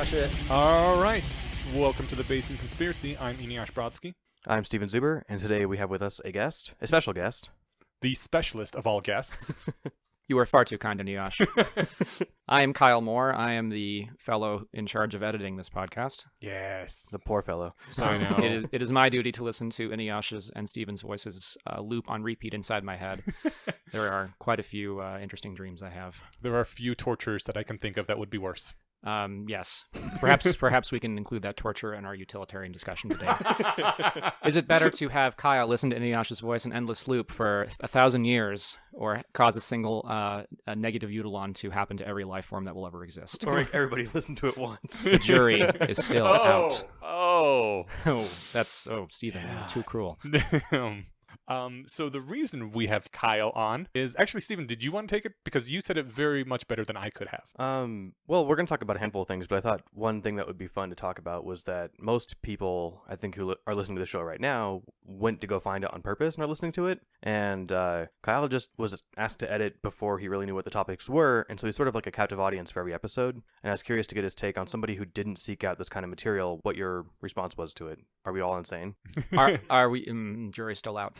Crush it. All right. Welcome to the Bayesian Conspiracy. I'm Eneasz Brodsky, I'm Steven Zuber, and today we have with us a special guest. the specialist of all guests. You are far too kind, Eneasz. I am Kyle Moore. I am the fellow in charge of editing this podcast. Yes. The poor fellow. I know. It is my duty to listen to Eneasz's and Steven's voices loop on repeat inside my head. There are quite a few interesting dreams I have. There are few tortures that I can think of that would be worse. Yes. Perhaps we can include that torture in our utilitarian discussion today. Is it better to have Kyle listen to Eneasz's voice in endless loop for 1,000 years, or cause a single a negative eutylon to happen to every life form that will ever exist? Or make everybody listen to it once. The jury is still out. Oh. Stephen, too cruel. So the reason we have Kyle on is actually, Stephen, did you want to take it? Because you said it very much better than I could have. Well, we're going to talk about a handful of things, but I thought one thing that would be fun to talk about was that most people, I think, who are listening to the show right now went to go find it on purpose and are listening to it. And Kyle just was asked to edit before he really knew what the topics were, and so he's sort of like a captive audience for every episode. And I was curious to get his take on somebody who didn't seek out this kind of material, what your response was to it. Are we all insane? Are we? Jury's still out.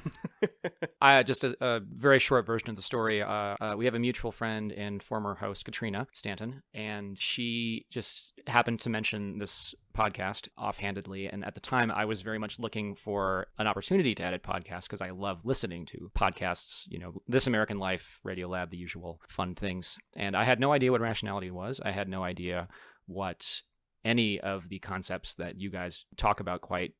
Just a very short version of the story. We have a mutual friend and former host, Katrina Stanton, and she just happened to mention this podcast offhandedly. And at the time, I was very much looking for an opportunity to edit podcasts because I love listening to podcasts, This American Life, Radiolab, the usual fun things. And I had no idea what rationality was. I had no idea what any of the concepts that you guys talk about quite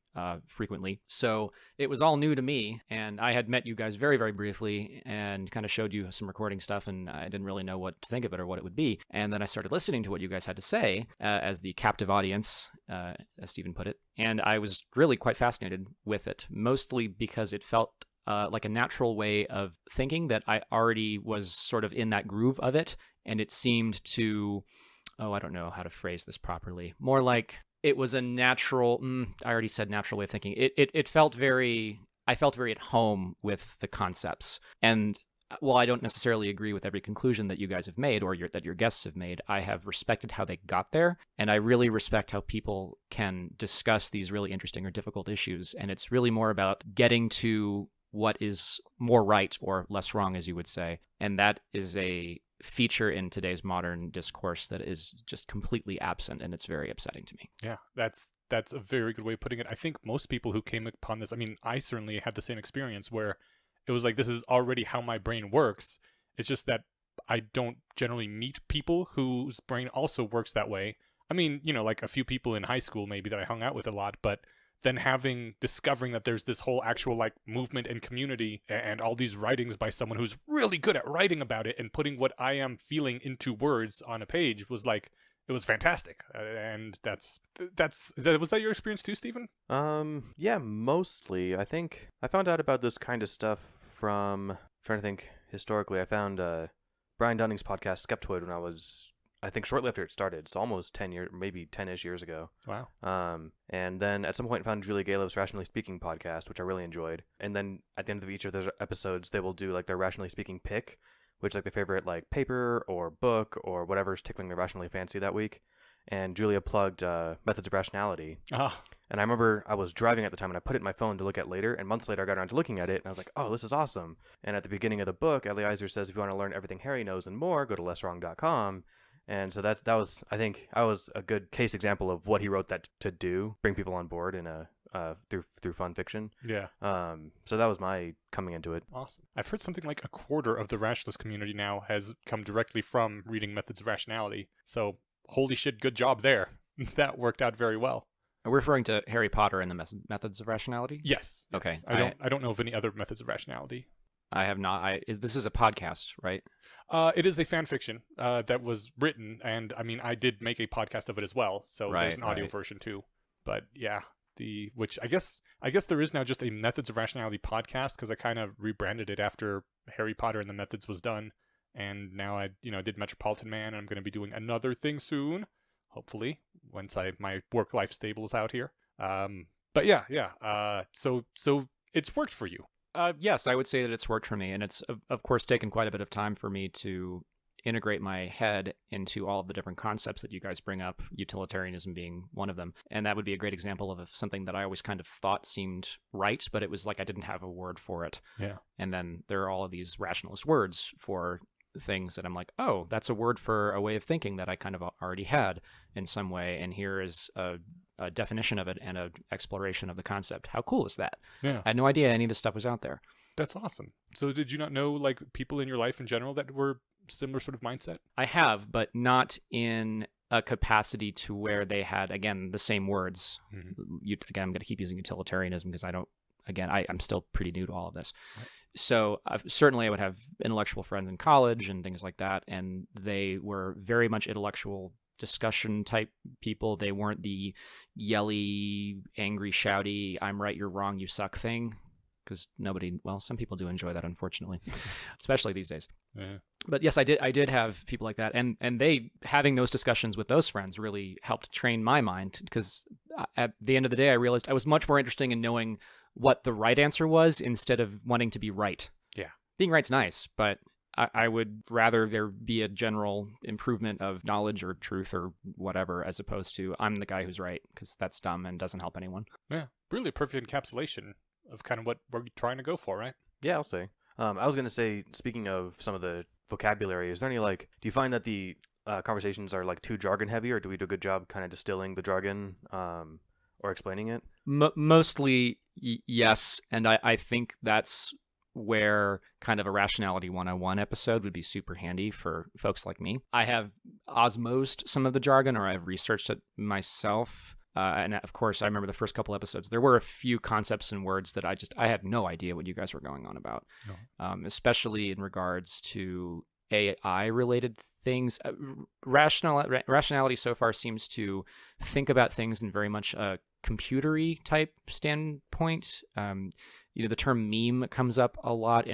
frequently. So it was all new to me, and I had met you guys very, very briefly and kind of showed you some recording stuff, and I didn't really know what to think of it or what it would be. And then I started listening to what you guys had to say as the captive audience, as Stephen put it, and I was really quite fascinated with it, mostly because it felt like a natural way of thinking that I already was sort of in that groove of it, and it seemed to... I don't know how to phrase this properly. More like it was a natural, I already said natural way of thinking. I felt very at home with the concepts. And while I don't necessarily agree with every conclusion that you guys have made or that your guests have made, I have respected how they got there. And I really respect how people can discuss these really interesting or difficult issues. And it's really more about getting to what is more right or less wrong, as you would say. And that is a feature in today's modern discourse that is just completely absent, and it's very upsetting to me. Yeah, that's a very good way of putting it. I think most people who came upon this, I certainly had the same experience where it was like, this is already how my brain works. It's just that I don't generally meet people whose brain also works that way. Like a few people in high school maybe that I hung out with a lot, but then discovering that there's this whole actual movement and community and all these writings by someone who's really good at writing about it and putting what I am feeling into words on a page was it was fantastic. And was that your experience too, Stephen? Yeah, mostly. I think I found out about this kind of stuff from, trying to think historically, I found Brian Dunning's podcast Skeptoid when I was, I think, shortly after it started, so almost 10 years, maybe 10-ish years ago. Wow. And then at some point found Julia Galev's Rationally Speaking podcast, which I really enjoyed. And then at the end of each of those episodes, they will do their Rationally Speaking pick, which is their favorite paper or book or whatever's tickling their rationally fancy that week. And Julia plugged Methods of Rationality. Ah. And I remember I was driving at the time and I put it in my phone to look at later, and months later I got around to looking at it and I was like, oh, this is awesome. And at the beginning of the book, Eliezer says, if you want to learn everything Harry knows and more, go to lesswrong.com. And so that was, I think, I was a good case example of what he wrote that to do, bring people on board in through fun fiction. Yeah. So that was my coming into it. Awesome. I've heard something like a quarter of the rationalist community now has come directly from reading Methods of Rationality. So holy shit, good job there. That worked out very well. Are we referring to Harry Potter and the Methods of Rationality? Yes. Okay. I don't know of any other Methods of Rationality. I have not. This is a podcast, right? It is a fan fiction that was written, and I did make a podcast of it as well. So there's an audio version too. But yeah, which I guess there is now just a Methods of Rationality podcast because I kind of rebranded it after Harry Potter and the Methods was done, and now I did Metropolitan Man, and I'm going to be doing another thing soon, hopefully once my work life stables out here. But yeah. So it's worked for you. Yes, I would say that it's worked for me, and it's of course taken quite a bit of time for me to integrate my head into all of the different concepts that you guys bring up, utilitarianism being one of them. And that would be a great example of something that I always kind of thought seemed right, but it was like I didn't have a word for it. Yeah. And then there are all of these rationalist words for things that I'm like, oh, that's a word for a way of thinking that I kind of already had in some way. And here is a definition of it and an exploration of the concept. How cool is that? Yeah. I had no idea any of this stuff was out there. That's awesome. So did you not know like people in your life in general that were similar sort of mindset? I have, but not in a capacity to where they had, again, the same words. Again, I'm going to keep using utilitarianism because I'm still pretty new to all of this. Right. So certainly I would have intellectual friends in college and things like that, and they were very much intellectual discussion type people. They weren't the yelly, angry, shouty, I'm right, you're wrong, you suck thing. Because some people do enjoy that, unfortunately, especially these days. Yeah. But yes, I did have people like that, and they having those discussions with those friends really helped train my mind. Because at the end of the day, I realized I was much more interested in knowing what the right answer was instead of wanting to be right. Yeah, being right's nice, but I would rather there be a general improvement of knowledge or truth or whatever, as opposed to I'm the guy who's right, because that's dumb and doesn't help anyone. Yeah, really a perfect encapsulation of kind of what we're trying to go for, right? Yeah, I'll say. I was going to say, speaking of some of the vocabulary, is there any, do you find that the conversations are, too jargon heavy, or do we do a good job kind of distilling the jargon or explaining it? Mostly, yes, and I think that's where kind of a Rationality 101 episode would be super handy for folks like me. I have osmosed some of the jargon, or I've researched it myself. And of course, I remember the first couple episodes, there were a few concepts and words that I had no idea what you guys were going on about, especially in regards to AI-related things. Rationality so far seems to think about things in very much a computery type standpoint. The term meme comes up a lot,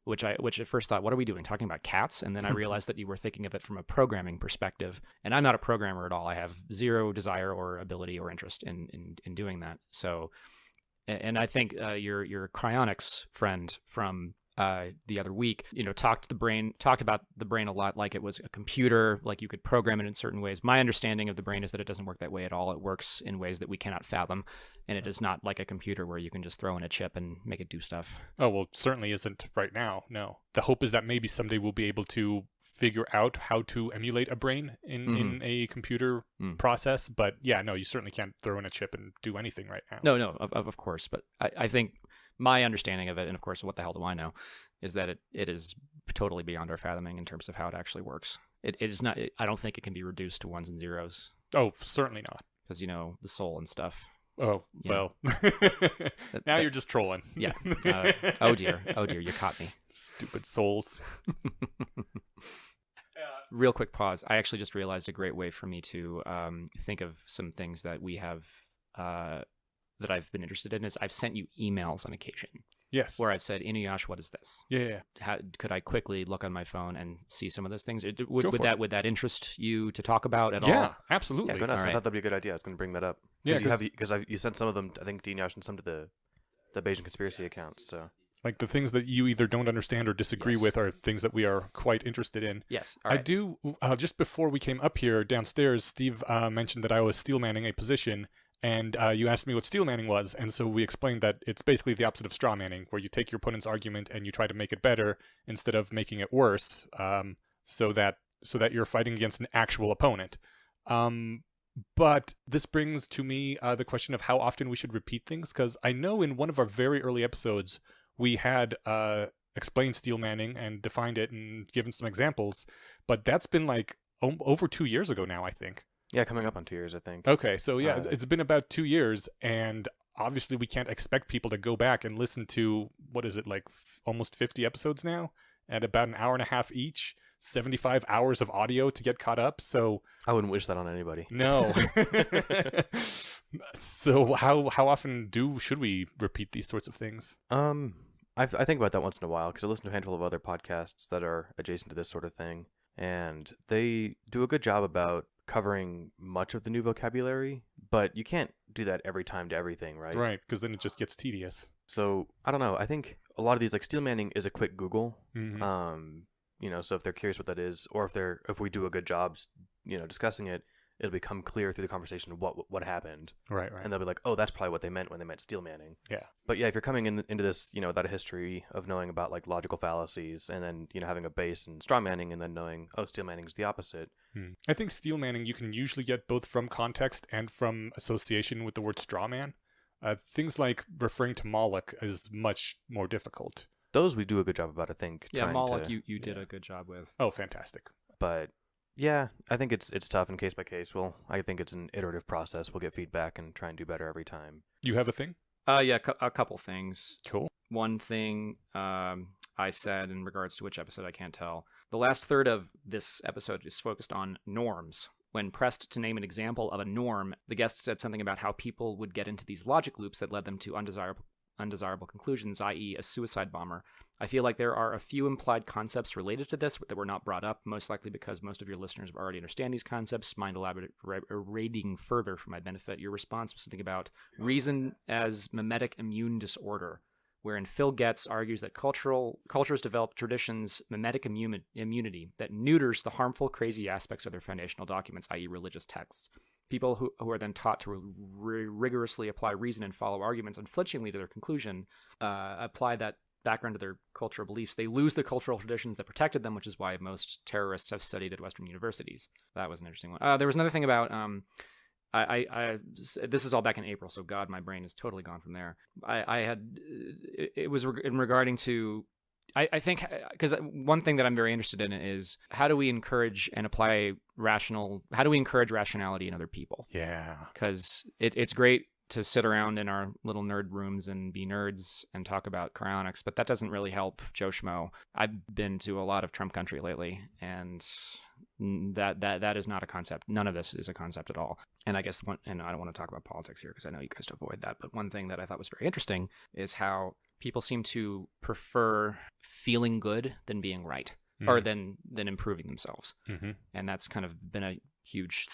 which at first thought, what are we doing, talking about cats? And then I realized that you were thinking of it from a programming perspective. And I'm not a programmer at all. I have zero desire or ability or interest in doing that. So, and I think your cryonics friend from the other week, talked about the brain a lot like it was a computer, like you could program it in certain ways. My understanding of the brain is that it doesn't work that way at all. It works in ways that we cannot fathom, and it is not like a computer where you can just throw in a chip and make it do stuff. Oh, well, certainly isn't right now, no. The hope is that maybe someday we'll be able to figure out how to emulate a brain in a computer process, but yeah, no, you certainly can't throw in a chip and do anything right now. No, of course, but I think my understanding of it, and of course, what the hell do I know, is that it is totally beyond our fathoming in terms of how it actually works. It is not. I don't think it can be reduced to ones and zeros. Oh, certainly not. Because the soul and stuff. Oh, well. Now you're just trolling. Yeah. Oh dear, you caught me. Stupid souls. Real quick pause. I actually just realized a great way for me to think of some things that we have that I've been interested in is I've sent you emails on occasion. Yes. Where I've said, Inuyasha, what is this? Yeah. Could I quickly look on my phone and see some of those things? Would that interest you to talk about at all? Yeah, absolutely. Yeah, go nuts. Right. I thought that'd be a good idea. I was going to bring that up. Yeah, because you sent some of them, I think, to Inuyasha, and some to the Bayesian conspiracy accounts. So. Like the things that you either don't understand or disagree with are things that we are quite interested in. Yes. All right. I do, just before we came up here downstairs, Steve mentioned that I was steel manning a position. And you asked me what steel manning was, and so we explained that it's basically the opposite of straw manning, where you take your opponent's argument and you try to make it better instead of making it worse, so that you're fighting against an actual opponent. But this brings to me the question of how often we should repeat things, because I know in one of our very early episodes we had explained steel manning and defined it and given some examples, but that's been like over 2 years ago now, I think. Yeah, coming up on 2 years, I think. Okay, so yeah, it's been about 2 years, and obviously we can't expect people to go back and listen to, what is it, like almost 50 episodes now, at about an hour and a half each, 75 hours of audio to get caught up, so... I wouldn't wish that on anybody. No. So how often should we repeat these sorts of things? I think about that once in a while, because I listen to a handful of other podcasts that are adjacent to this sort of thing, and they do a good job about covering much of the new vocabulary, but you can't do that every time to everything, right? Right, because then it just gets tedious. So, I don't know. I think a lot of these, like steel manning is a quick Google. so if they're curious what that is, or if we do a good job, discussing it, it'll become clear through the conversation of what happened. Right. And they'll be like, oh, that's probably what they meant when they meant steel manning. Yeah. But yeah, if you're coming into this, without a history of knowing about like logical fallacies, and then, having a base in straw manning, and then knowing, oh, steel manning is the opposite. I think steel manning you can usually get both from context and from association with the word straw man. Things like referring to Moloch is much more difficult. Those we do a good job about, I think. Yeah, Moloch you did a good job with. Oh, fantastic. But yeah, I think it's tough and case by case. Well, I think it's an iterative process. We'll get feedback and try and do better every time. You have a thing? Yeah, a couple things. Cool. One thing I said in regards to which episode I can't tell. The last third of this episode is focused on norms. When pressed to name an example of a norm, the guest said something about how people would get into these logic loops that led them to undesirable conclusions, i.e. a suicide bomber. I feel like there are a few implied concepts related to this that were not brought up, most likely because most of your listeners already understand these concepts. Mind elaborating further for my benefit? Your response was something about reason as mimetic immune disorder, wherein Phil Getz argues that cultures develop traditions, mimetic immunity, that neuters the harmful, crazy aspects of their foundational documents, i.e. religious texts. People who are then taught to rigorously apply reason and follow arguments unflinchingly to their conclusion, apply that background to their cultural beliefs. They lose the cultural traditions that protected them, which is why most terrorists have studied at Western universities. That was an interesting one. There was another thing about... this is all back in April, so God, my brain is totally gone from there. It was in regarding to, I think, because one thing that I'm very interested in is how do we encourage and apply rationality in other people? Yeah. Because it's great to sit around in our little nerd rooms and be nerds and talk about cryonics, but that doesn't really help Joe Schmo. I've been to a lot of Trump country lately, and that is not a concept. None of this is a concept at all. And I guess and I don't want to talk about politics here because I know you guys avoid that, but one thing that I thought was very interesting is how people seem to prefer feeling good than being right, or than improving themselves. Mm-hmm. And that's kind of been a huge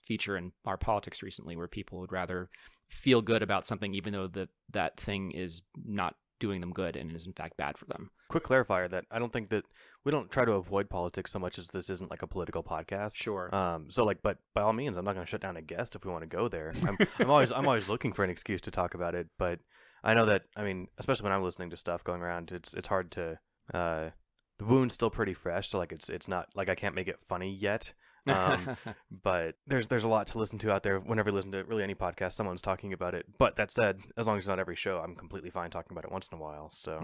feature in our politics recently, where people would rather feel good about something even though that thing is not doing them good and is in fact bad for them. Quick clarifier that I don't think that we don't try to avoid politics so much as this isn't like a political podcast. Sure. But by all means, I'm not going to shut down a guest if we want to go there. I'm always looking for an excuse to talk about it. But I know that, especially when I'm listening to stuff going around, it's hard to, the wound's still pretty fresh. So like, it's not like I can't make it funny yet. But there's a lot to listen to out there. Whenever you listen to really any podcast, someone's talking about it. But that said, as long as it's not every show, I'm completely fine talking about it once in a while. So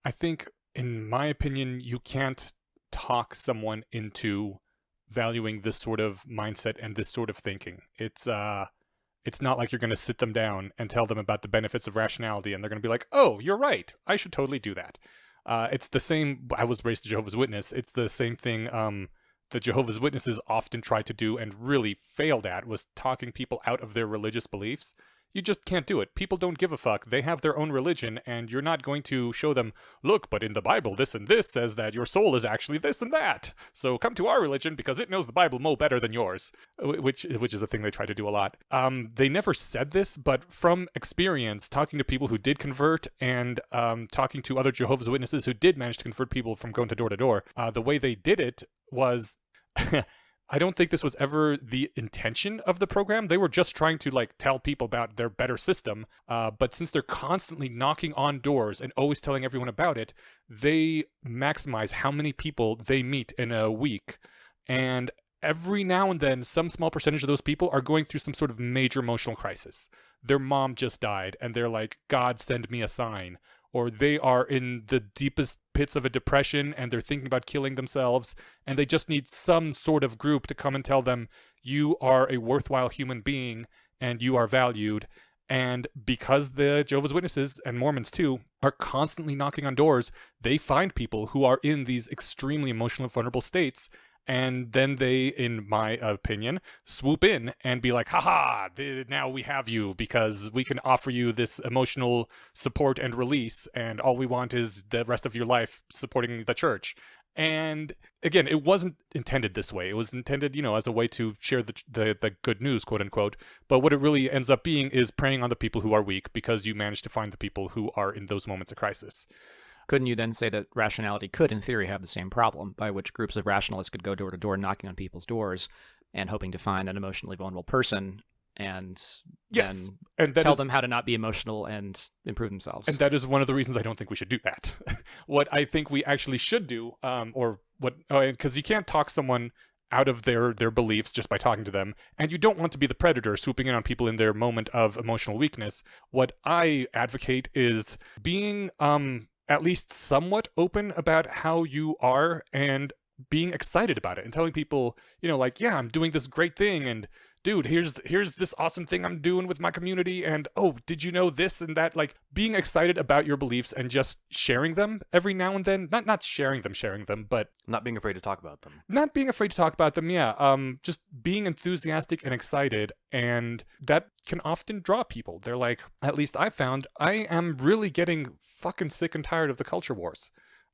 I think, in my opinion, you can't talk someone into valuing this sort of mindset and this sort of thinking. It's not like you're going to sit them down and tell them about the benefits of rationality, and they're going to be like, "Oh, you're right. I should totally do that." It's the same. I was raised a Jehovah's Witness. It's the same thing. The Jehovah's Witnesses often try to do and really failed at was talking people out of their religious beliefs. You just can't do it. People don't give a fuck. They have their own religion, and you're not going to show them, look, but in the Bible, this and this says that your soul is actually this and that. So come to our religion because it knows the Bible more better than yours, which is a thing they try to do a lot. They never said this, but from experience, talking to people who did convert and talking to other Jehovah's Witnesses who did manage to convert people from going to door, the way they did it was... I don't think this was ever the intention of the program. They were just trying to tell people about their better system. But since they're constantly knocking on doors and always telling everyone about it, they maximize how many people they meet in a week. And every now and then, some small percentage of those people are going through some sort of major emotional crisis. Their mom just died, and they're like, God, send me a sign. Or they are in the deepest pits of a depression and they're thinking about killing themselves, and they just need some sort of group to come and tell them, you are a worthwhile human being and you are valued. And because the Jehovah's Witnesses and Mormons too are constantly knocking on doors, they find people who are in these extremely emotional and vulnerable states. And then they, in my opinion, swoop in and be like, haha, now we have you because we can offer you this emotional support and release. And all we want is the rest of your life supporting the church. And again, it wasn't intended this way. It was intended, as a way to share the good news, quote unquote. But what it really ends up being is preying on the people who are weak because you manage to find the people who are in those moments of crisis. Couldn't you then say that rationality could, in theory, have the same problem, by which groups of rationalists could go door to door knocking on people's doors and hoping to find an emotionally vulnerable person and Yes, then and that tell is- them how to not be emotional and improve themselves? And that is one of the reasons I don't think we should do that. What I think we actually should do, because you can't talk someone out of their beliefs just by talking to them, and you don't want to be the predator swooping in on people in their moment of emotional weakness. What I advocate is being at least somewhat open about how you are and being excited about it and telling people, like, yeah, I'm doing this great thing, and dude, here's this awesome thing I'm doing with my community, and oh, did you know this and that? Like, being excited about your beliefs and just sharing them every now and then. Not sharing them, but Not being afraid to talk about them. not being afraid to talk about them. Yeah, just being enthusiastic and excited, and that can often draw people. They're like, at least I found, I am really getting fucking sick and tired of the culture wars.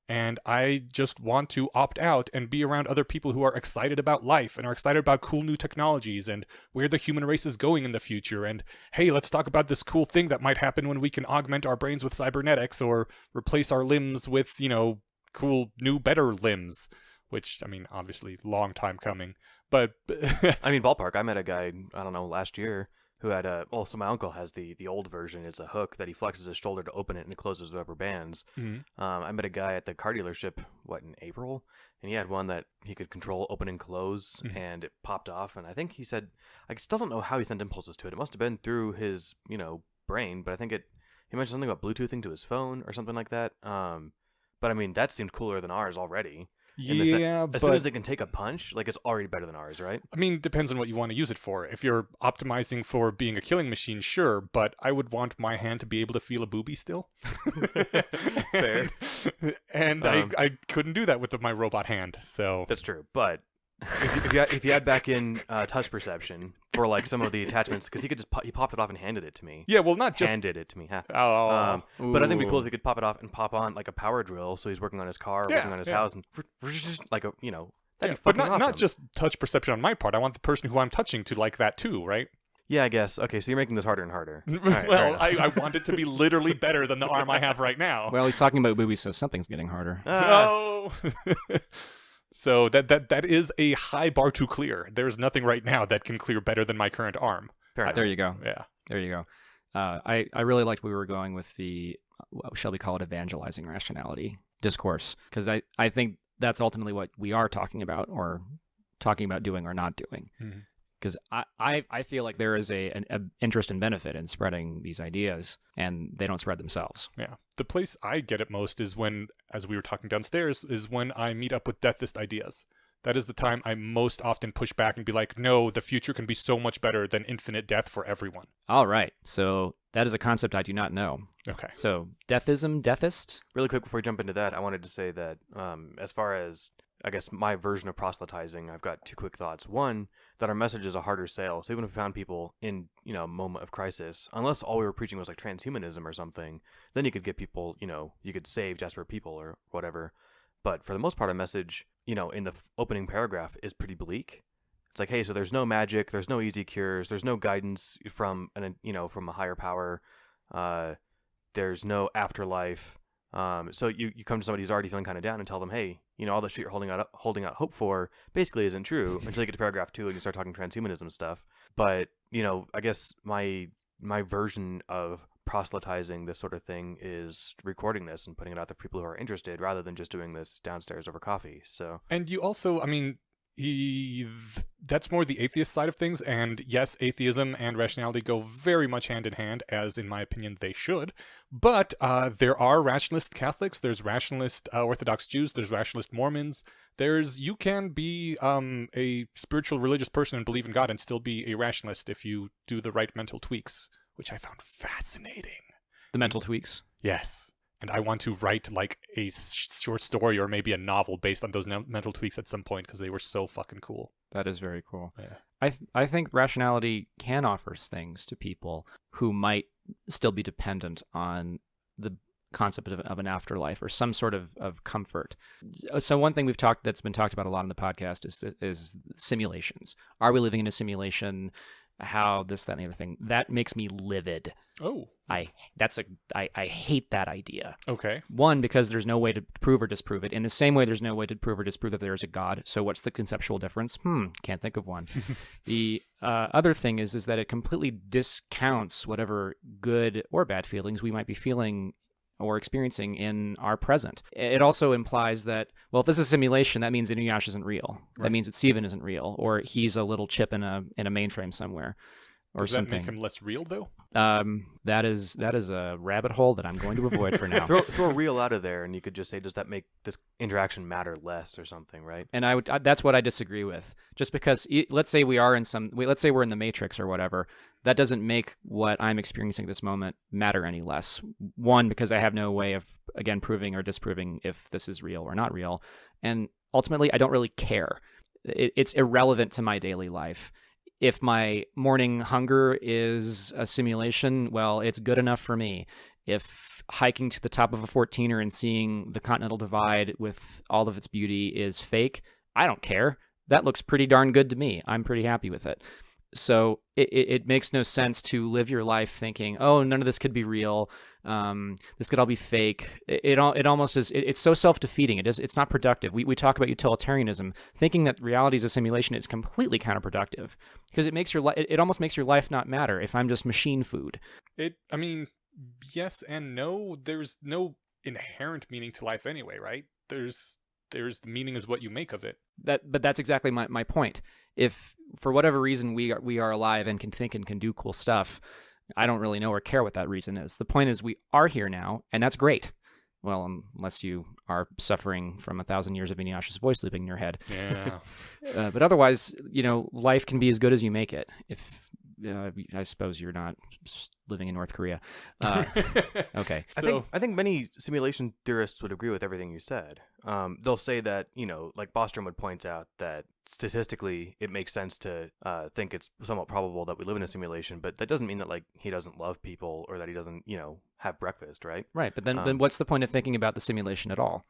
And I just want to opt out and be around other people who are excited about life and are excited about cool new technologies and where the human race is going in the future. And hey, let's talk about this cool thing that might happen when we can augment our brains with cybernetics or replace our limbs with, cool new better limbs, which, I mean, obviously long time coming. But I mean, ballpark. I met a guy, I don't know, last year who had so my uncle has the old version. It's a hook that he flexes his shoulder to open it and it closes with rubber bands. I met a guy at the car dealership, in April? And he had one that he could control open and close, and it popped off. And I think he said, I still don't know how he sent impulses to it. It must have been through his, brain, but I think he mentioned something about Bluetoothing to his phone or something like that. But I mean, that seemed cooler than ours already. As soon as they can take a punch, it's already better than ours, right? I mean, depends on what you want to use it for. If you're optimizing for being a killing machine, sure, but I would want my hand to be able to feel a boobie still. Fair. And I couldn't do that with my robot hand, so... That's true, but if you add back in touch perception for some of the attachments, because he popped it off and handed it to me. Yeah, well, not just... Handed it to me. Huh. Oh. But I think it'd be cool if he could pop it off and pop on a power drill, so he's working on his car, working on his house, and that'd be but fucking not awesome. just touch perception on my part. I want the person who I'm touching to like that too, right? Yeah, I guess. Okay, so you're making this harder and harder. All right, fair Well, enough. I want it to be literally better than the arm I have right now. Well, he's talking about boobies, so something's getting harder. No. So that is a high bar to clear. There's nothing right now that can clear better than my current arm. Fair enough. There you go. Yeah. There you go. I really liked where we were going with the, shall we call it, evangelizing rationality discourse, because I think that's ultimately what we are talking about, or talking about doing or not doing. Because I feel like there is an interest and benefit in spreading these ideas, and they don't spread themselves. Yeah. The place I get it most is when, as we were talking downstairs, is when I meet up with deathist ideas. That is the time I most often push back and be like, no, the future can be so much better than infinite death for everyone. All right. So that is a concept I do not know. Okay. So deathism, deathist? Really quick before we jump into that, I wanted to say that as far as, I guess, my version of proselytizing, I've got two quick thoughts. One, that our message is a harder sale. So even if we found people in, a moment of crisis, unless all we were preaching was transhumanism or something, then you could get people, you could save desperate people or whatever. But for the most part, our message, in the opening paragraph is pretty bleak. It's like, hey, so there's no magic, there's no easy cures, there's no guidance from from a higher power, there's no afterlife. So you come to somebody who's already feeling kind of down and tell them, hey, all the shit you're holding out hope for basically isn't true, until you get to paragraph 2 and you start talking transhumanism stuff. But I guess my version of proselytizing this sort of thing is recording this and putting it out to people who are interested, rather than just doing this downstairs over coffee. So, and you also, I mean, that's more the atheist side of things, and yes, atheism and rationality go very much hand in hand, as in my opinion they should, but there are rationalist Catholics, there's rationalist Orthodox Jews, there's rationalist Mormons, you can be a spiritual religious person and believe in God and still be a rationalist if you do the right mental tweaks, which I found fascinating. The mental tweaks? Yes. And I want to write a short story or maybe a novel based on those mental tweaks at some point, because they were so fucking cool. That is very cool. Yeah. I think rationality can offer things to people who might still be dependent on the concept of an afterlife or some sort of comfort. So one thing that's been talked about a lot on the podcast is simulations. Are we living in a simulation? how this, that, and the other thing. That makes me livid. Oh, I hate that idea. okay. One, because there's no way to prove or disprove it. In the same way, there's no way to prove or disprove that there is a God. So what's the conceptual difference? Can't think of one. The other thing is that it completely discounts whatever good or bad feelings we might be feeling or experiencing in our present. It also implies that, well, if this is a simulation, that means Inuyasha isn't real. Right. That means that Steven isn't real, or he's a little chip in a mainframe somewhere, or Does that something. make him less real, though? That is a rabbit hole that I'm going to avoid for now. Throw real out of there, and you could just say, does that make this interaction matter less or something, right? And that's what I disagree with. Just because, let's say we're in the Matrix or whatever, that doesn't make what I'm experiencing at this moment matter any less. One, because I have no way of, again, proving or disproving if this is real or not real. And ultimately, I don't really care. It's irrelevant to my daily life. If my morning hunger is a simulation, well, it's good enough for me. If hiking to the top of a 14er and seeing the Continental Divide with all of its beauty is fake, I don't care. That looks pretty darn good to me. I'm pretty happy with it. So it makes no sense to live your life thinking, oh, none of this could be real. This could all be fake. It almost is. It's so self-defeating. It's not productive. We talk about utilitarianism. Thinking that reality is a simulation is completely counterproductive because it almost makes your life not matter if I'm just machine food. I mean, yes and no. There's no inherent meaning to life anyway, right? There's the meaning is what you make of it. But that's exactly my point. If for whatever reason we are alive and can think and can do cool stuff, I don't really know or care what that reason is. The point is we are here now, and that's great. Well, unless you are suffering from 1,000 years of Inuyasha's voice looping in your head. Yeah. But otherwise, life can be as good as you make it. If I suppose you're not living in North Korea. Okay. I think many simulation theorists would agree with everything you said. They'll say that, like Bostrom would point out that statistically it makes sense to think it's somewhat probable that we live in a simulation, but that doesn't mean that like he doesn't love people or that he doesn't, have breakfast, right? Right, but then what's the point of thinking about the simulation at all?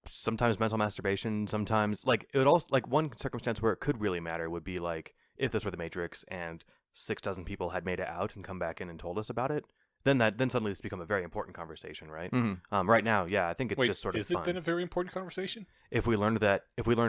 Sometimes mental masturbation, sometimes like it would also like one circumstance where it could really matter would be like if this were the Matrix and 6 dozen people had made it out and come back in and told us about it, then suddenly it's become a very important conversation, right? Mm-hmm. Right now, yeah, I think it's just sort of is fun. it then a very important conversation? If we learned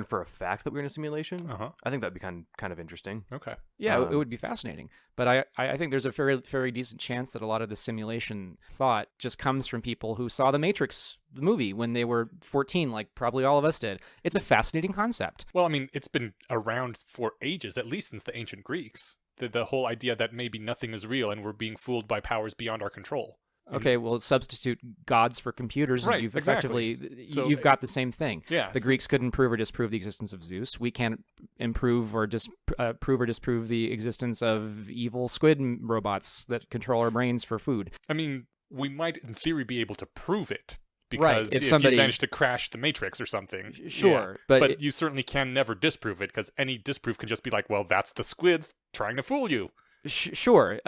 for a fact that we're in a simulation, I think that'd be kind of interesting. Okay. Yeah, it would be fascinating. But I think there's a very, very decent chance that a lot of the simulation thought just comes from people who saw The Matrix, the movie, when they were 14, like probably all of us did. It's a fascinating concept. Well, I mean, it's been around for ages, at least since the ancient Greeks. The whole idea that maybe nothing is real and we're being fooled by powers beyond our control. Okay, well, substitute gods for computers, right, and you've exactly. you've got the same thing. Yeah. The Greeks couldn't prove or disprove the existence of Zeus. We can't prove or disprove the existence of evil squid robots that control our brains for food. I mean, we might, in theory, be able to prove it. Right, Because if you manage to crash the Matrix or something. Sure. Yeah. But you certainly can never disprove it, because any disproof can just be like, well, that's the squids trying to fool you. Sure.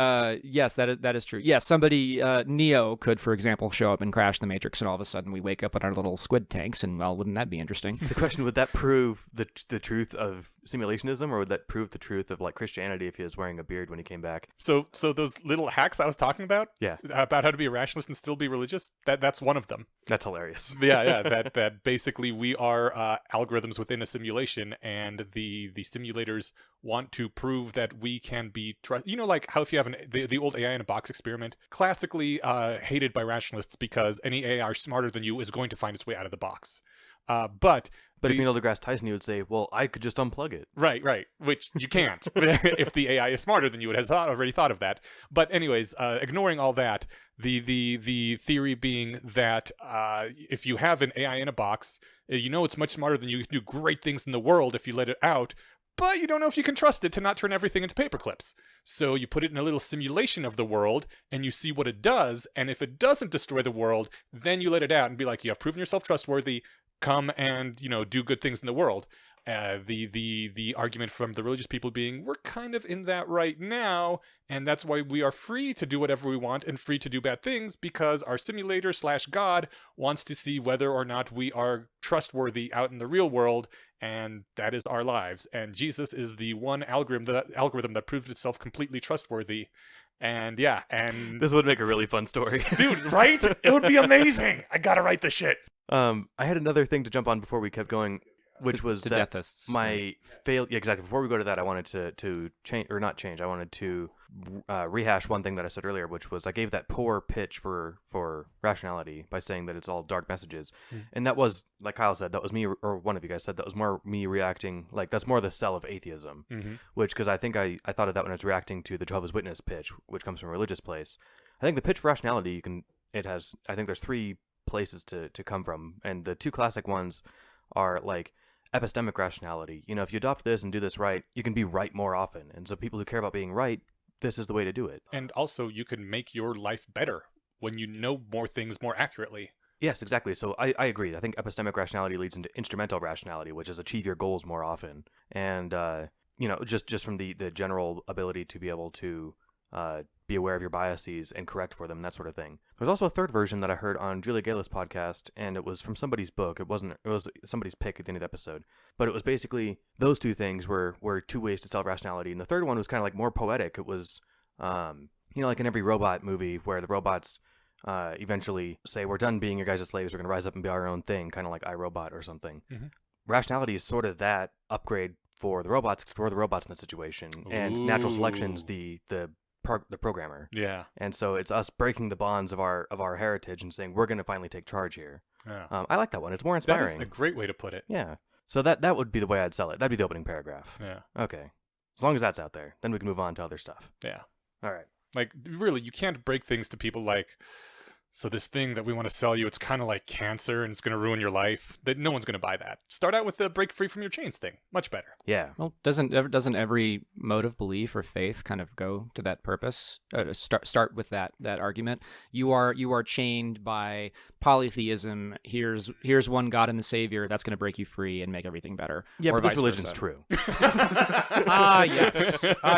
Yes, that is true. Yes, somebody, Neo, could, for example, show up and crash the Matrix, and all of a sudden we wake up in our little squid tanks, and, well, wouldn't that be interesting? The question, would that prove the truth of simulationism, or would that prove the truth of, like, Christianity if he was wearing a beard when he came back? So those little hacks I was talking about? Yeah. About how to be a rationalist and still be religious? That's one of them. That's hilarious. Yeah. That basically we are algorithms within a simulation, and the simulators want to prove that we can be like how if you have the old AI in a box experiment, classically hated by rationalists because any AI smarter than you is going to find its way out of the box. But if you know Neil deGrasse Tyson, you would say, well, I could just unplug it. Right, which you can't. If the AI is smarter than you, it has already thought of that. But anyways, ignoring all that, the theory being that if you have an AI in a box, it's much smarter than you, can do great things in the world if you let it out, but you don't know if you can trust it to not turn everything into paper clips. So you put it in a little simulation of the world, and you see what it does, and if it doesn't destroy the world, then you let it out and be like, you have proven yourself trustworthy, come and, do good things in the world. The argument from the religious people being, we're kind of in that right now, and that's why we are free to do whatever we want and free to do bad things, because our simulator / God wants to see whether or not we are trustworthy out in the real world, and that is our lives. And Jesus is the one algorithm that proved itself completely trustworthy. And yeah, and This would make a really fun story. dude, right? It would be amazing. I gotta write the shit. I had another thing to jump on before we kept going, which was the that deathists. my fail. Yeah, exactly. Before we go to that, I wanted to change, or not change. I wanted to rehash one thing that I said earlier, which was I gave that poor pitch for rationality by saying that it's all dark messages, and that was, like Kyle said, that was me, or one of you guys said, that was more me reacting. Like, that's more the cell of atheism, which, because I think I thought of that when I was reacting to the Jehovah's Witness pitch, which comes from a religious place. I think the pitch for rationality, I think there's 3 places to come from, and the 2 classic ones are like epistemic rationality. If you adopt this and do this right, you can be right more often. And so people who care about being right, this is the way to do it. And also, you can make your life better when you know more things more accurately. Yes, exactly. So I agree. I think epistemic rationality leads into instrumental rationality, which is achieve your goals more often. And, just from the general ability to be able to be aware of your biases and correct for them, that sort of thing. There's also a third version that I heard on Julia Gayla's podcast, and it was from somebody's book. It was somebody's pick at the end of the episode. But it was basically those 2 things were 2 ways to sell rationality. And the third one was kind of like more poetic. It was, like in every robot movie where the robots eventually say, we're done being your guys' slaves, we're going to rise up and be our own thing, kind of like iRobot or something. Rationality is sort of that upgrade for the robots in the situation. And natural selection's the programmer. Yeah. And so it's us breaking the bonds of our heritage and saying, we're going to finally take charge here. Yeah. I like that one. It's more inspiring. That is a great way to put it. Yeah. So that would be the way I'd sell it. That'd be the opening paragraph. Yeah. Okay. As long as that's out there, then we can move on to other stuff. Yeah. All right. Like, really, you can't break things to people like, so this thing that we want to sell you, it's kind of like cancer and it's going to ruin your life. That no one's going to buy that. Start out with the break free from your chains thing. Much better. Yeah. Well, doesn't every mode of belief or faith kind of go to that purpose? Start with that argument. You are chained by polytheism. Here's one God and the Savior that's going to break you free and make everything better. Yeah, or but this vice religion's versa. true.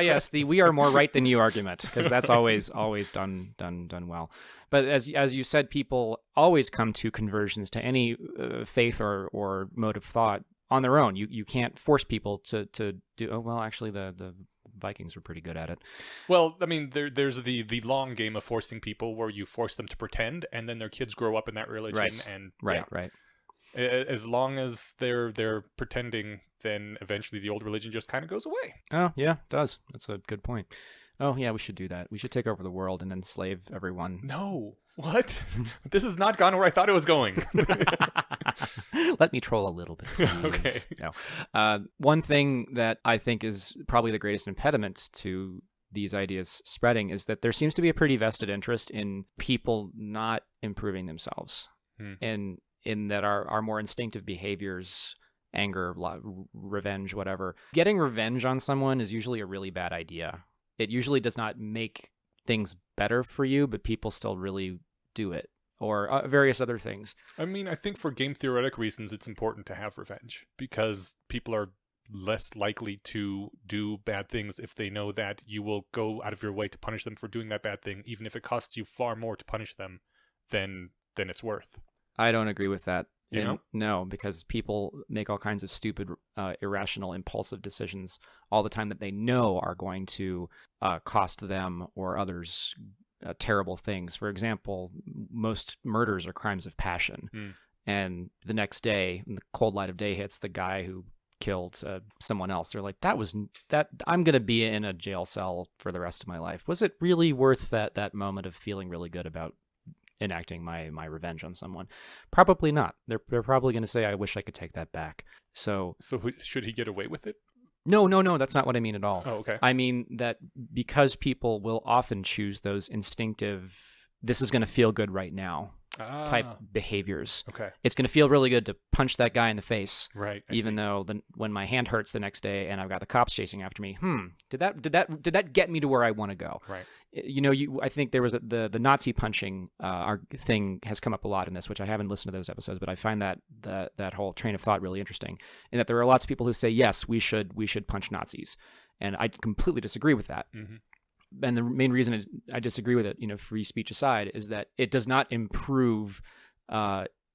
Yes. The "we are more right than you" argument, because that's always done well. But as you said, people always come to conversions to any faith or mode of thought on their own. You can't force people to do. Oh well, actually, the Vikings were pretty good at it. Well, I mean, there's the long game of forcing people where you force them to pretend, and then their kids grow up in that religion. Right. And Right. As long as they're pretending, then eventually the old religion just kind of goes away. Oh yeah, it does. That's a good point. Oh yeah, we should do that. We should take over the world and enslave everyone. No. What? This has not gone where I thought it was going. Let me troll a little bit, please. Okay. No. One thing that I think is probably the greatest impediment to these ideas spreading is that there seems to be a pretty vested interest in people not improving themselves, and in that our more instinctive behaviors, anger, revenge, whatever. Getting revenge on someone is usually a really bad idea. It usually does not make things better for you, but people still really do it, or various other things. I mean, I think for game theoretic reasons, it's important to have revenge, because people are less likely to do bad things if they know that you will go out of your way to punish them for doing that bad thing, even if it costs you far more to punish them than it's worth. I don't agree with that. You know? No, because people make all kinds of stupid, irrational, impulsive decisions all the time that they know are going to cost them or others terrible things. For example, most murders are crimes of passion. And the next day, when the cold light of day hits, the guy who killed someone else, they're like, I'm going to be in a jail cell for the rest of my life. Was it really worth that moment of feeling really good about enacting my revenge on someone? Probably not. They're probably going to say, I wish I could take that back. So should he get away with it? No, that's not what I mean at all. Oh, okay. I mean that because people will often choose those instinctive, this is going to feel good right now type behaviors. Okay. It's going to feel really good to punch that guy in the face. Right. Even though when my hand hurts the next day and I've got the cops chasing after me, did that get me to where I want to go? Right. I think there was the Nazi punching thing has come up a lot in this, which I haven't listened to those episodes, but I find that whole train of thought really interesting, in that there are lots of people who say, yes, we should punch Nazis, and I completely disagree with that. Mm-hmm. And the main reason I disagree with it, free speech aside, is that it does not improve.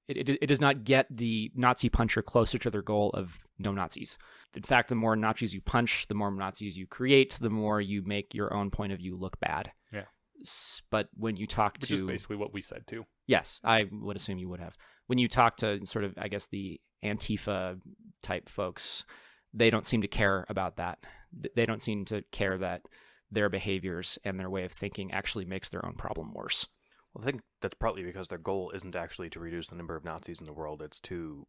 It does not get the Nazi puncher closer to their goal of no Nazis. In fact, the more Nazis you punch, the more Nazis you create, the more you make your own point of view look bad. Yeah. But when you talk Which is basically what we said too. Yes, I would assume you would have. When you talk to sort of, I guess, the Antifa type folks, they don't seem to care about that. They don't seem to care that their behaviors and their way of thinking actually makes their own problem worse. Well, I think that's partly because their goal isn't actually to reduce the number of Nazis in the world. It's to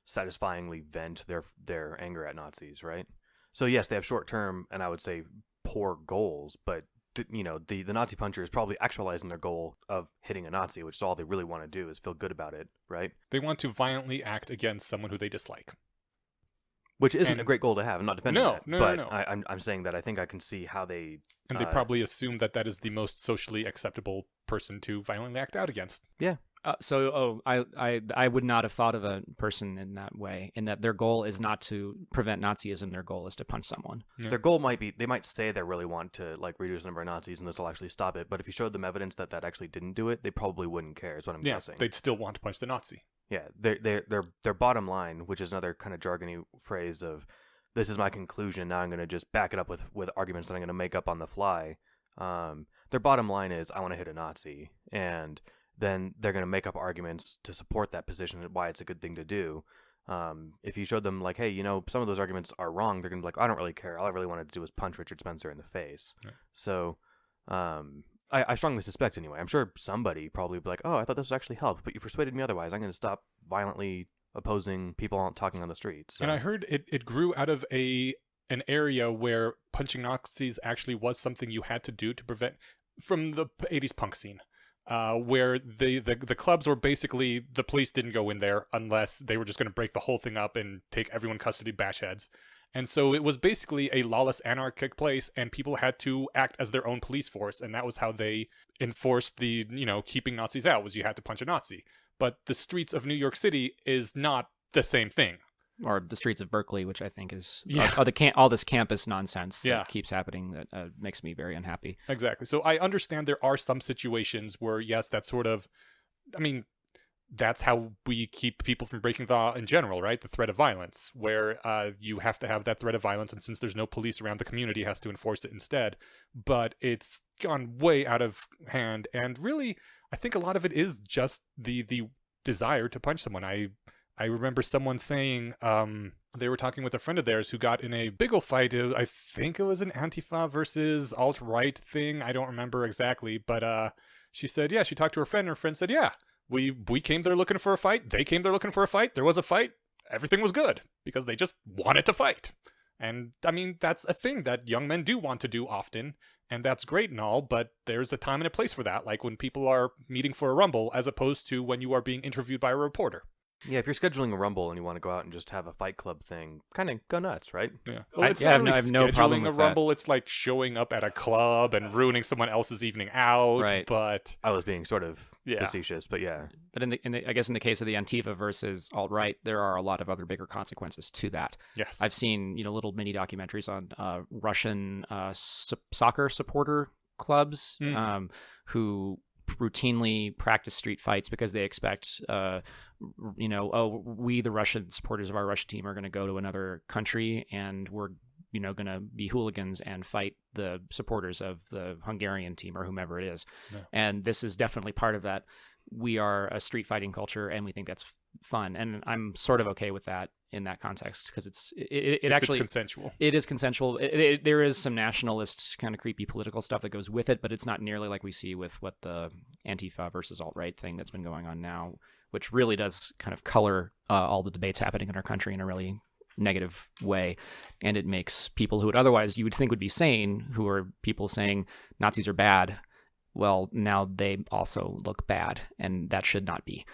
satisfyingly vent their anger at Nazis, right? So yes, they have short-term and I would say poor goals, but the Nazi puncher is probably actualizing their goal of hitting a Nazi, which is all they really want to do is feel good about it, right? They want to violently act against someone who they dislike. Which isn't a great goal to have. I'm not defending that. No. I'm saying that I think I can see how they... And they probably assume that is the most socially acceptable person to violently act out against. Yeah. I would not have thought of a person in that way, in that their goal is not to prevent Nazism. Their goal is to punch someone. Yeah. Their goal might be, they might say they really want to reduce the number of Nazis and this will actually stop it. But if you showed them evidence that actually didn't do it, they probably wouldn't care, is what I'm guessing. They'd still want to punch the Nazi. Yeah, their bottom line, which is another kind of jargony phrase of, this is my conclusion, now I'm going to just back it up with arguments that I'm going to make up on the fly. Their bottom line is, I want to hit a Nazi, and then they're going to make up arguments to support that position and why it's a good thing to do. If you showed them, hey, some of those arguments are wrong, they're going to be like, I don't really care. All I really wanted to do was punch Richard Spencer in the face. Yeah. So, I strongly suspect anyway. I'm sure somebody probably would be like, oh, I thought this would actually help, but you persuaded me otherwise. I'm going to stop violently opposing people talking on the streets. So. And I heard it grew out of an area where punching Nazis actually was something you had to do to prevent from the 80s punk scene. Where the clubs were basically, the police didn't go in there unless they were just going to break the whole thing up and take everyone custody, bash heads. And so it was basically a lawless, anarchic place, and people had to act as their own police force, and that was how they enforced the, keeping Nazis out, was you had to punch a Nazi. But the streets of New York City is not the same thing. Or the streets of Berkeley, which I think is all this campus nonsense that keeps happening that makes me very unhappy. Exactly. So I understand there are some situations where, yes, that's sort of, that's how we keep people from breaking the law in general, right? The threat of violence, where you have to have that threat of violence, and since there's no police around, the community has to enforce it instead. But it's gone way out of hand, and really, I think a lot of it is just the desire to punch someone. I remember someone saying they were talking with a friend of theirs who got in a big ol' fight. I think it was an Antifa versus alt-right thing. I don't remember exactly, but she said, she talked to her friend, and her friend said, we came there looking for a fight. They came there looking for a fight. There was a fight. Everything was good because they just wanted to fight. And that's a thing that young men do want to do often, and that's great and all, but there's a time and a place for that, like when people are meeting for a rumble as opposed to when you are being interviewed by a reporter. Yeah, if you're scheduling a rumble and you want to go out and just have a fight club thing, kind of go nuts, right? Yeah. Well, it's not really I have no problem with a rumble. That. It's like showing up at a club and ruining someone else's evening out. Right. But I was being sort of facetious, but yeah. But I guess in the case of the Antifa versus alt-right, there are a lot of other bigger consequences to that. Yes. I've seen little mini documentaries on Russian soccer supporter clubs who routinely practice street fights because they expect, we, the Russian supporters of our Russian team, are going to go to another country and we're, going to be hooligans and fight the supporters of the Hungarian team or whomever it is. Yeah. And this is definitely part of that. We are a street fighting culture and we think that's fun. And I'm sort of okay with that in that context because it actually it's consensual. It is consensual. There is some nationalist kind of creepy political stuff that goes with it, but it's not nearly like we see with what the Antifa versus alt-right thing that's been going on now, which really does kind of color all the debates happening in our country in a really negative way. And it makes people who would otherwise you would think would be sane, who are people saying Nazis are bad, well, now they also look bad, and that should not be.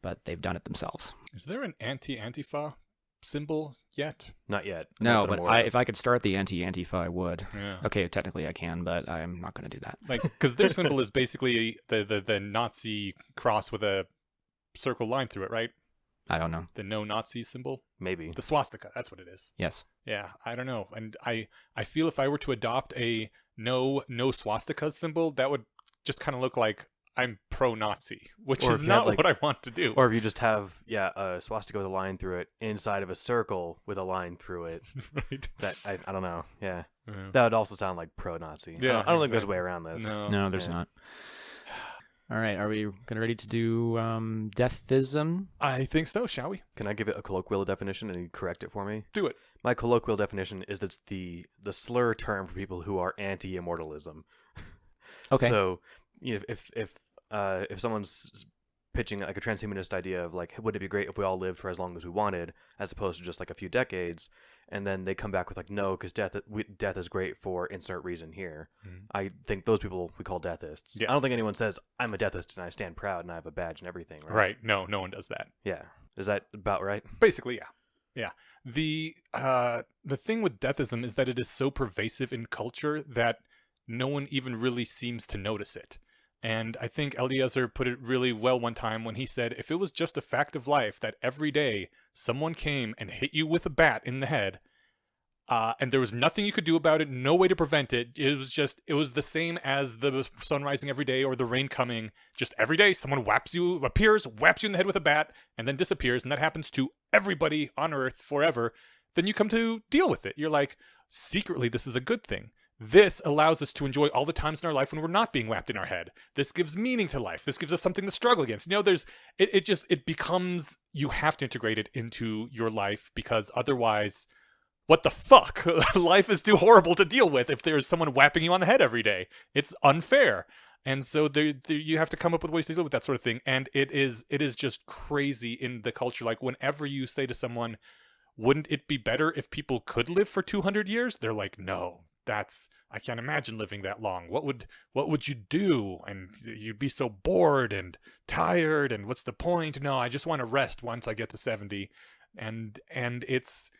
But they've done it themselves. Is there an anti-Antifa symbol yet. Not yet. No, Not that I'm but aware of. if I could start the Antifa, I would. Yeah. Okay, technically I can, but I'm not going to do that. Like, because their symbol is basically the Nazi cross with a circle line through it, right? I don't know. The no Nazi symbol, Maybe. the swastika. That's what it is. Yes. Yeah, I don't know, and I feel if I were to adopt a no swastika symbol, that would just kind of look like I'm pro-Nazi, which Or is if you have, not like- what I want to do. Or if you just have, a swastika with a line through it inside of a circle with a line through it. Right. That I don't know. Yeah. Yeah. That would also sound like pro-Nazi. Yeah, I don't think there's a exactly. way around this. No, there's Yeah. not. All right, are we ready to do deathism? I think so. Shall we Can I give it a colloquial definition and you correct it for me? do it? My colloquial definition is that it's the slur term for people who are anti-immortalism. Okay. So, if someone's pitching like a transhumanist idea of like, would it be great if we all lived for as long as we wanted, as opposed to just like a few decades, and then they come back with like, no, because death is great for insert reason here. Mhm. I think those people we call deathists. Yes. I don't think anyone says I'm a deathist and I stand proud and I have a badge and everything. Right? Right. No one does that. Yeah. Is that about right? Basically, yeah. Yeah. The thing with deathism is that it is so pervasive in culture that no one even really seems to notice it. And I think Eliezer put it really well one time when he said, if it was just a fact of life that every day someone came and hit you with a bat in the head, and there was nothing you could do about it, no way to prevent it, it was the same as the sun rising every day or the rain coming. Just every day someone whaps you in the head with a bat, and then disappears, and that happens to everybody on Earth forever, then you come to deal with it. You're like, secretly, this is a good thing. This allows us to enjoy all the times in our life when we're not being whapped in our head. This gives meaning to life. This gives us something to struggle against. It becomes, you have to integrate it into your life, because otherwise, what the fuck? Life is too horrible to deal with if there's someone whapping you on the head every day. It's unfair. And so you have to come up with ways to deal with that sort of thing. And it is just crazy in the culture. Like, whenever you say to someone, wouldn't it be better if people could live for 200 years? They're like, no. I can't imagine living that long. What would you do? And you'd be so bored and tired, and what's the point? No, I just want to rest once I get to 70. And it's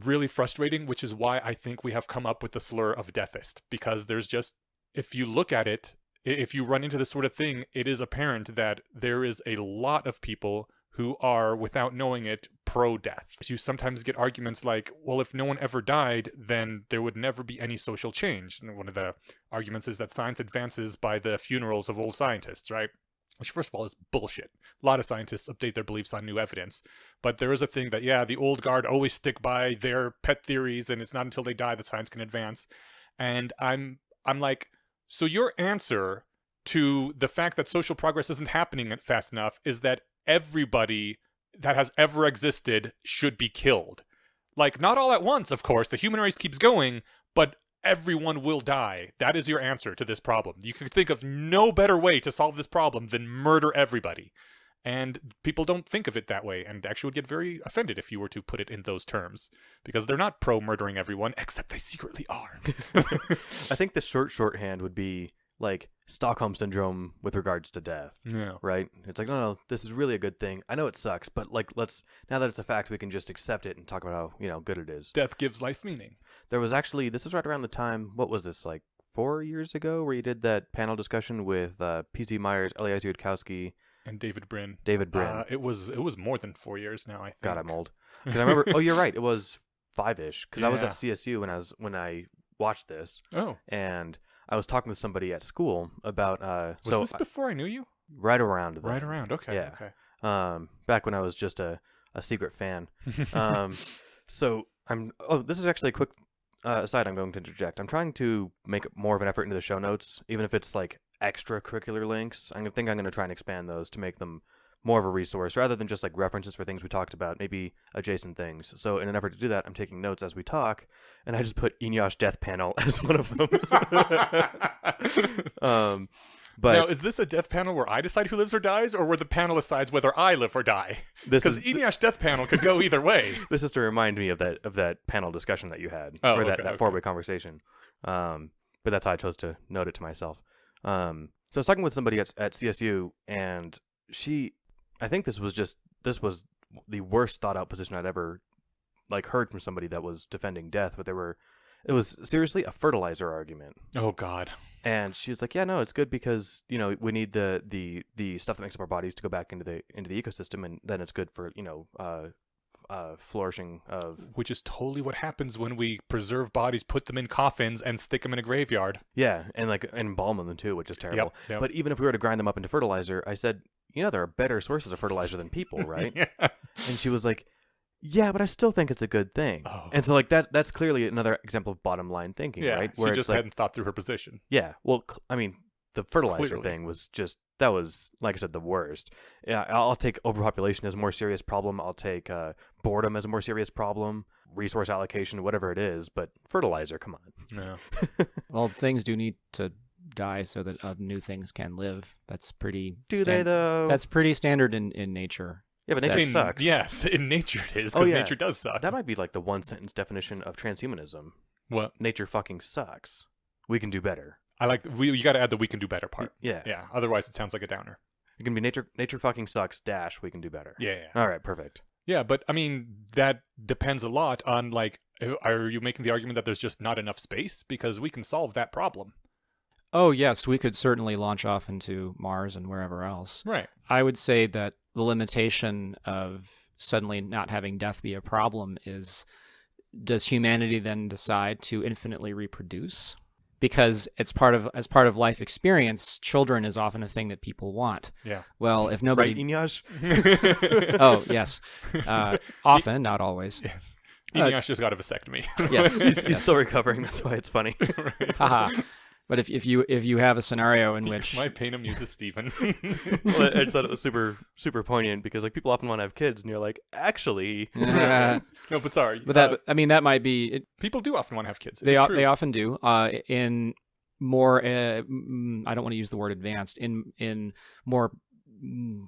really frustrating, which is why I think we have come up with the slur of deathist, because there's just, if you look at it, if you run into this sort of thing, it is apparent that there is a lot of people who are, without knowing it, pro-death. You sometimes get arguments like, well, if no one ever died, then there would never be any social change. And one of the arguments is that science advances by the funerals of old scientists, right? Which, first of all, is bullshit. A lot of scientists update their beliefs on new evidence. But there is a thing that, the old guard always stick by their pet theories, and it's not until they die that science can advance. And I'm like, so your answer to the fact that social progress isn't happening fast enough is that everybody that has ever existed should be killed. Like, not all at once, of course. The human race keeps going, but everyone will die. That is your answer to this problem. You can think of no better way to solve this problem than murder everybody. And people don't think of it that way, and actually would get very offended if you were to put it in those terms, because they're not pro-murdering everyone, except they secretly are. I think the shorthand would be like Stockholm syndrome with regards to death. Yeah. Right? It's like, no, this is really a good thing. I know it sucks, but like, now that it's a fact, we can just accept it and talk about how, good it is. Death gives life meaning. There was actually, this was right around the time, what was this, like 4 years ago, where you did that panel discussion with P.Z. Myers, Eliezer Yudkowsky, And David Brin. It was more than 4 years now, I think. God, I'm old. Because I remember, oh, you're right, it was 5-ish, because I was at Yeah. CSU when I watched this, Oh. and I was talking with somebody at school about, Was this before I knew you? right around then. Right around. Okay. Yeah. Okay. Back when I was just a secret fan. So this is actually a quick aside I'm going to interject. I'm trying to make more of an effort into the show notes, even if it's like extracurricular links. I'm going to try and expand those to make them more of a resource rather than just like references for things we talked about, maybe adjacent things. So in an effort to do that, I'm taking notes as we talk, and I just put Inyash Death Panel as one of them. But now, is this a death panel where I decide who lives or dies, or where the panel decides whether I live or die? Because Inyash Death Panel could go either way. This is to remind me of that panel discussion that you had, Oh, or okay, that four-way conversation. But that's how I chose to note it to myself. So I was talking with somebody at CSU, and I think this was the worst thought out position I'd ever like heard from somebody that was defending death, but it was seriously a fertilizer argument. Oh God. And she was like, yeah, no, it's good because, we need the stuff that makes up our bodies to go back into the ecosystem, and then it's good for, flourishing of... Which is totally what happens when we preserve bodies, put them in coffins, and stick them in a graveyard. Yeah, and embalm them too, which is terrible. Yep. But even if we were to grind them up into fertilizer, I said, there are better sources of fertilizer than people, right? Yeah. And she was like, yeah, but I still think it's a good thing. Oh. And so like that's clearly another example of bottom line thinking, Yeah, right? she just hadn't thought through her position. Yeah, well, the fertilizer Clearly. thing was that was, like I said, the worst. Yeah, I'll take overpopulation as a more serious problem. I'll take boredom as a more serious problem, resource allocation, whatever it is. But fertilizer, come on. No. Well, things do need to die so that new things can live. That's pretty. Do they though? That's pretty standard in nature. Yeah, but nature sucks. Yes, in nature it is, because nature does suck. That might be like the one sentence definition of transhumanism. What? Nature fucking sucks. We can do better. I like you got to add the "we can do better" part. Yeah. Yeah. Otherwise, it sounds like a downer. It can be nature fucking sucks - we can do better. Yeah. All right, perfect. Yeah, but I mean that depends a lot on like, are you making the argument that there's just not enough space? Because we can solve that problem. Oh yes, we could certainly launch off into Mars and wherever else. Right. I would say that the limitation of suddenly not having death be a problem is, does humanity then decide to infinitely reproduce? Because it's as part of life experience, children is often a thing that people want. Yeah. Well, if nobody... Right, Inyaj? Oh, yes. Often, not always. Yes. Inyas just got a vasectomy. Yes. He's still recovering. That's why it's funny. Right. Haha. But if you have a scenario in which... My pain amuses Stephen. Well, I just thought it was super, super poignant because like people often want to have kids, and you're like, actually... No, but sorry. But that might be... People do often want to have kids. They It's true. they often do. In more... I don't want to use the word advanced. In more...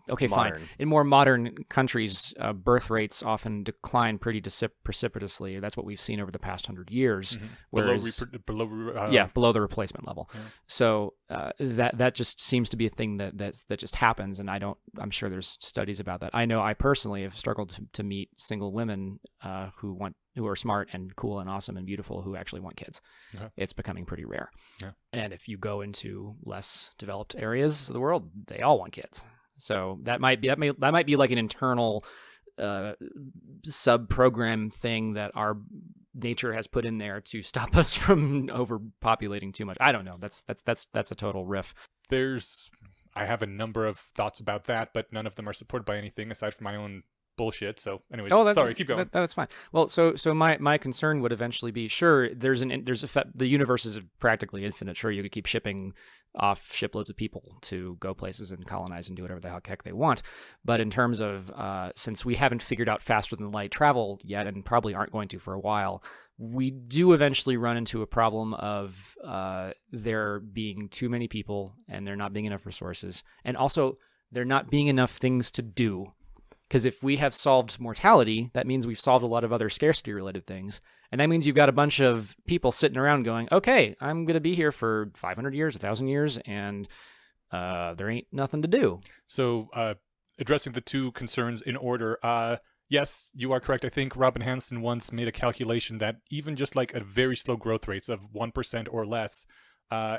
Okay, Modern. fine. In more modern countries, birth rates often decline pretty precipitously. That's what we've seen over the past 100 years. Mhm. Whereas, below the replacement level. Yeah. So that just seems to be a thing that just happens, and I'm sure there's studies about that. I know I personally have struggled to meet single women who are smart and cool and awesome and beautiful who actually want kids. Uh-huh. It's becoming pretty rare. Yeah. And if you go into less developed areas of the world, they all want kids. So that might be like an internal sub-program thing that our nature has put in there to stop us from overpopulating too much. I don't know. That's a total riff. I have a number of thoughts about that, but none of them are supported by anything aside from my own bullshit. So anyways, sorry, keep going. That's fine. Well, so my concern would eventually be, sure, the universe is practically infinite. Sure, you could keep shipping off shiploads of people to go places and colonize and do whatever the heck they want. But in terms of, since we haven't figured out faster than light travel yet, and probably aren't going to for a while, we do eventually run into a problem of there being too many people and there not being enough resources, and also there not being enough things to do. Because if we have solved mortality, that means we've solved a lot of other scarcity-related things. And that means you've got a bunch of people sitting around going, okay, I'm going to be here for 500 years, 1,000 years, and there ain't nothing to do. So addressing the two concerns in order, yes, you are correct. I think Robin Hanson once made a calculation that even just like at very slow growth rates of 1% or less,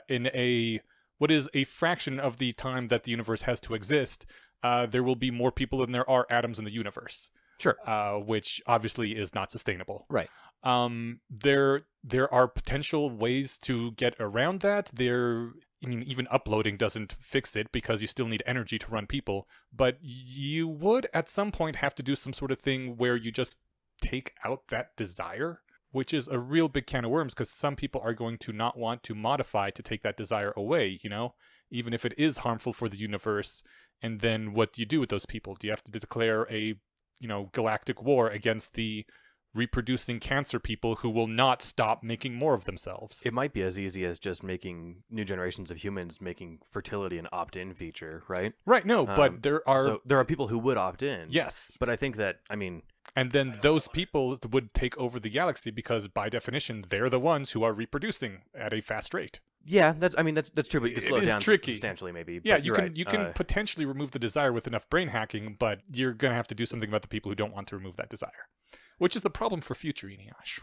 in what is a fraction of the time that the universe has to exist, there will be more people than there are atoms in the universe. Sure. Which obviously is not sustainable. Right. There are potential ways to get around that. Even uploading doesn't fix it because you still need energy to run people. But you would at some point have to do some sort of thing where you just take out that desire, which is a real big can of worms because some people are going to not want to modify to take that desire away, even if it is harmful for the universe. And then what do you do with those people? Do you have to declare a, galactic war against the reproducing cancer people who will not stop making more of themselves? It might be as easy as just making new generations of humans making fertility an opt-in feature, right? Right, no, but there are people who would opt in. Yes. But I think that, and then those people would take over the galaxy because by definition, they're the ones who are reproducing at a fast rate. Yeah, that's true, but you can slow it down tricky. substantially maybe. Yeah, but you can potentially remove the desire with enough brain hacking, but you're going to have to do something about the people who don't want to remove that desire. Which is a problem for future Eneash.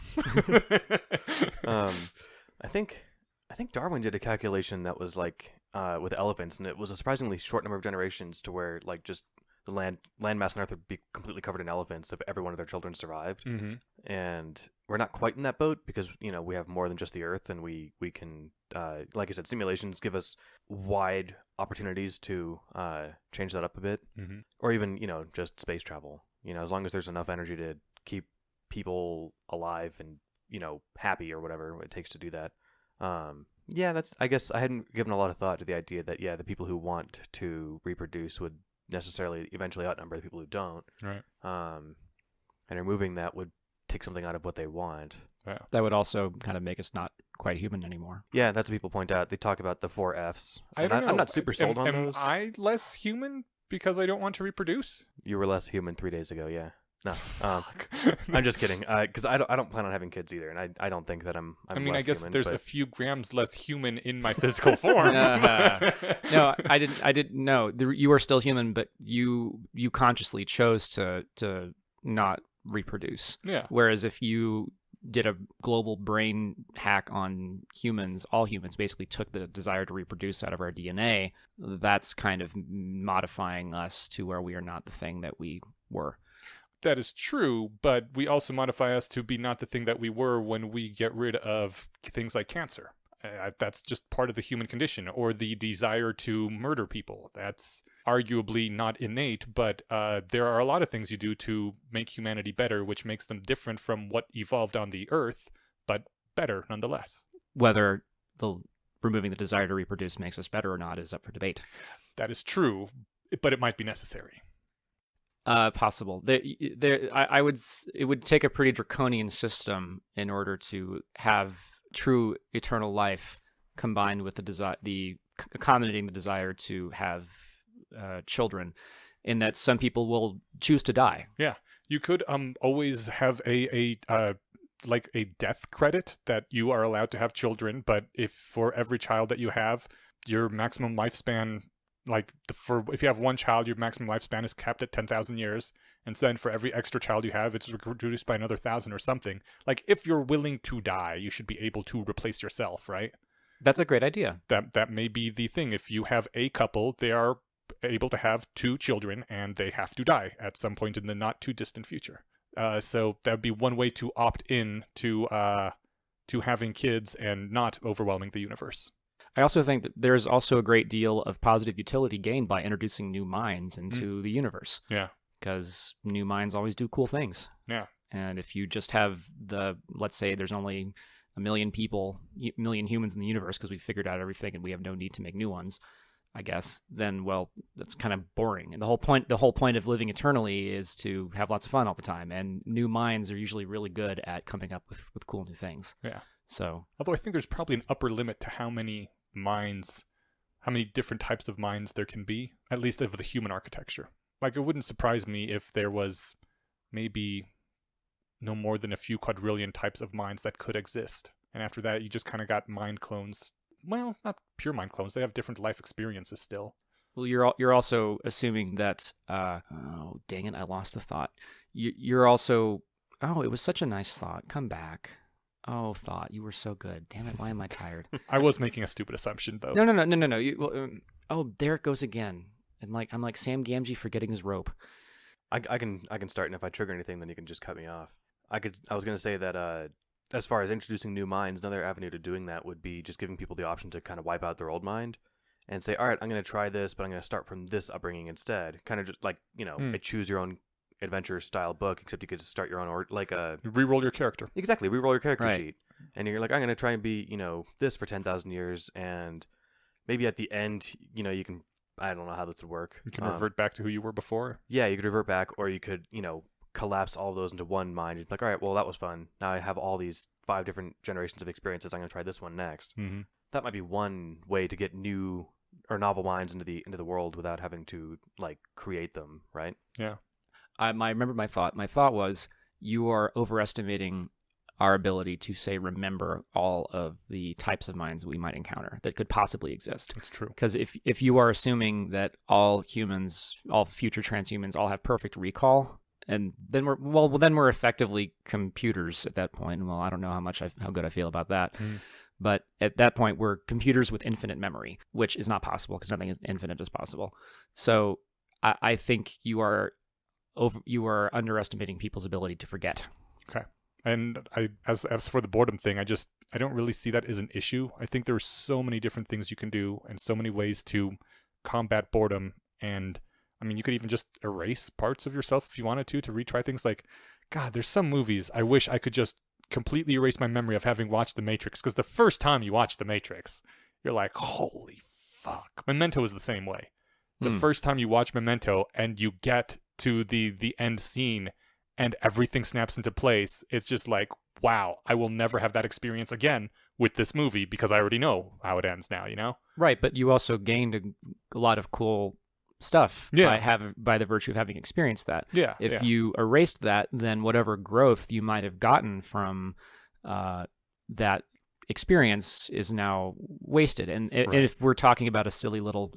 I think Darwin did a calculation that was like with elephants, and it was a surprisingly short number of generations to where like just the landmass on Earth would be completely covered in elephants if every one of their children survived. Mm-hmm. And we're not quite in that boat because we have more than just the Earth, and we can like I said, simulations give us wide opportunities to change that up a bit, Mm-hmm. or even just space travel. As long as there's enough energy to keep people alive and happy or whatever it takes to do that. I guess I hadn't given a lot of thought to the idea that the people who want to reproduce would necessarily eventually outnumber the people who don't. Right. And removing that would take something out of what they want. Yeah. That would also kind of make us not quite human anymore. Yeah, that's what people point out. They talk about the 4 Fs. I don't know. I'm not super sold on am those. I less human because I don't want to reproduce? You were less human 3 days ago, yeah. No, I'm just kidding. Because I don't plan on having kids either, and I don't think that I'm I mean, I less guess human, there's but a few grams less human in my physical form. No, I didn't know. You are still human, but you consciously chose to not reproduce. Yeah. Whereas if you did a global brain hack on humans, all humans basically took the desire to reproduce out of our DNA, that's kind of modifying us to where we are not the thing that we were. That is true, but we also modify us to be not the thing that we were when we get rid of things like cancer. That's just part of the human condition, or the desire to murder people. That's arguably not innate, but there are a lot of things you do to make humanity better, which makes them different from what evolved on the Earth, but better nonetheless. Whether removing the desire to reproduce makes us better or not is up for debate. That is true, but it might be necessary. Possible. It would take a pretty draconian system in order to have true eternal life combined with accommodating the desire to have children, in that some people will choose to die. Yeah, you could always have a death credit that you are allowed to have children, but if for every child that you have, your maximum lifespan, if you have one child, your maximum lifespan is capped at 10,000 years, and then for every extra child you have, it's reduced by another 1,000 or something. Like, if you're willing to die, you should be able to replace yourself, right? That's a great idea. That may be the thing. If you have a couple, they are able to have 2 children, and they have to die at some point in the not too distant future. So that would be one way to opt in to having kids and not overwhelming the universe. I also think that there's also a great deal of positive utility gained by introducing new minds into the universe. Yeah. Because new minds always do cool things. Yeah. And if you just have let's say there's only 1 million humans in the universe because we figured out everything and we have no need to make new ones, I guess, then, well, that's kind of boring. And the whole point of living eternally is to have lots of fun all the time. And new minds are usually really good at coming up with cool new things. Yeah. So, although I think there's probably an upper limit to how many different types of minds there can be, at least of the human architecture. Like, it wouldn't surprise me if there was maybe no more than a few quadrillion types of minds that could exist. And after that, you just kind of got mind clones. Well, not pure mind clones. They have different life experiences still. Well, you're also assuming that, oh, dang it, I lost the thought. You're also, oh, it was such a nice thought. Come back. Oh, thought, you were so good. Damn it, why am I tired? I was making a stupid assumption, though. No. Oh, there it goes again. I'm like Sam Gamgee forgetting his rope. I can start, and if I trigger anything, then you can just cut me off. I was going to say that as far as introducing new minds, another avenue to doing that would be just giving people the option to kind of wipe out their old mind and say, all right, I'm going to try this, but I'm going to start from this upbringing instead. Kind of just like, a choose your own adventure style book, except you could just start your own, or like a reroll your character. Exactly, reroll your character right. sheet, and you're like, I'm going to try and be this for 10,000 years, and maybe at the end, you can, I don't know how this would work. You can revert back to who you were before. Yeah, you could revert back, or you could collapse all of those into one mind. You'd be like, all right, well, that was fun. Now I have all these 5 different generations of experiences. I'm going to try this one next. Mm-hmm. That might be one way to get new or novel minds into the world without having to create them, right? Yeah. I remember my thought. My thought was, you are overestimating our ability to, say, remember all of the types of minds we might encounter that could possibly exist. That's true. Because if you are assuming that all humans, all future transhumans, all have perfect recall, and then we're effectively computers at that point. Well, I don't know how good I feel about that. But at that point, we're computers with infinite memory, which is not possible because nothing is infinite as possible. So I think you are underestimating people's ability to forget. Okay. And as for the boredom thing, I don't really see that as an issue. I think there's so many different things you can do and so many ways to combat boredom. And I mean, you could even just erase parts of yourself if you wanted to retry things. Like, God, there's some movies I wish I could just completely erase my memory of having watched The Matrix, because the first time you watch The Matrix, you're like, holy fuck. Memento is the same way. The first time you watch Memento and you get to the end scene and everything snaps into place, it's just like, wow, I will never have that experience again with this movie because I already know how it ends now, you know? Right, but you also gained a lot of cool stuff by the virtue of having experienced that. Yeah. If you erased that, then whatever growth you might have gotten from that experience is now wasted. And if we're talking about a silly little,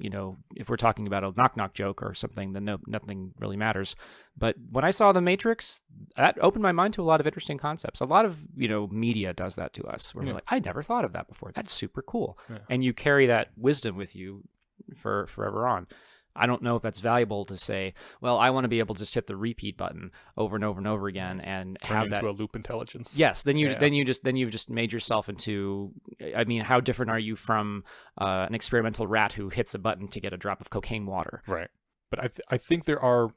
if we're talking about a knock-knock joke or something, then nothing really matters. But when I saw The Matrix, that opened my mind to a lot of interesting concepts. A lot of, media does that to us. Where we're like, I never thought of that before. That's super cool. Yeah. And you carry that wisdom with you for forever on. I don't know if that's valuable to say, well, I want to be able to just hit the repeat button over and over and over again and turn have into that a loop intelligence. Yes, then you've just made yourself into. I mean, how different are you from an experimental rat who hits a button to get a drop of cocaine water? Right. But I think there are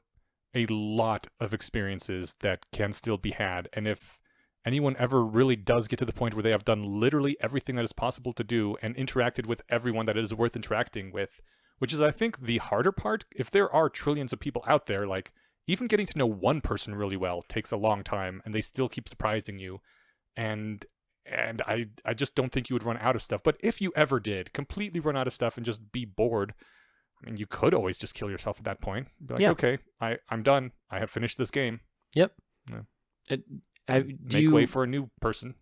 a lot of experiences that can still be had, and if anyone ever really does get to the point where they have done literally everything that is possible to do and interacted with everyone that it is worth interacting with, which is, I think, the harder part. If there are trillions of people out there, like, even getting to know one person really well takes a long time, and they still keep surprising you. And I just don't think you would run out of stuff. But if you ever did completely run out of stuff and just be bored, I mean, you could always just kill yourself at that point. Be like, okay, I'm done. I have finished this game. Yep. Yeah. Make way for a new person.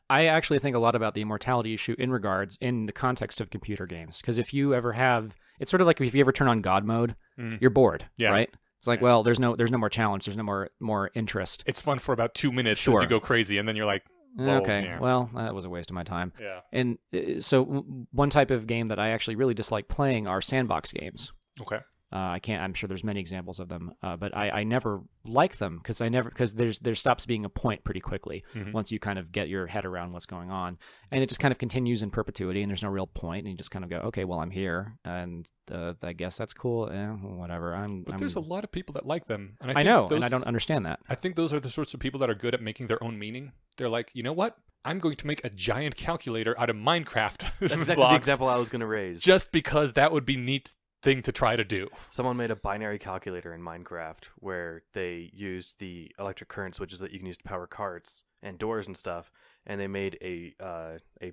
I actually think a lot about the immortality issue in the context of computer games. Because if you ever have, it's sort of like if you ever turn on God mode, you're bored, right? It's like, well, there's no more challenge, there's no more interest. It's fun for about 2 minutes as you go crazy, and then you're like, well, that was a waste of my time. Yeah. And so one type of game that I actually really dislike playing are sandbox games. Okay. I'm sure there's many examples of them, but I never like them because there stops being a point pretty quickly once you kind of get your head around what's going on, and it just kind of continues in perpetuity, and there's no real point, and you just kind of go, okay, well, I'm here, and I guess that's cool, whatever. But there's a lot of people that like them, and I know, and I don't understand that. I think those are the sorts of people that are good at making their own meaning. They're like, you know what? I'm going to make a giant calculator out of Minecraft. That's exactly the example I was going to raise. Just because that would be neat thing to try to do. Someone made a binary calculator in Minecraft where they used the electric current switches that you can use to power carts and doors and stuff, and they made a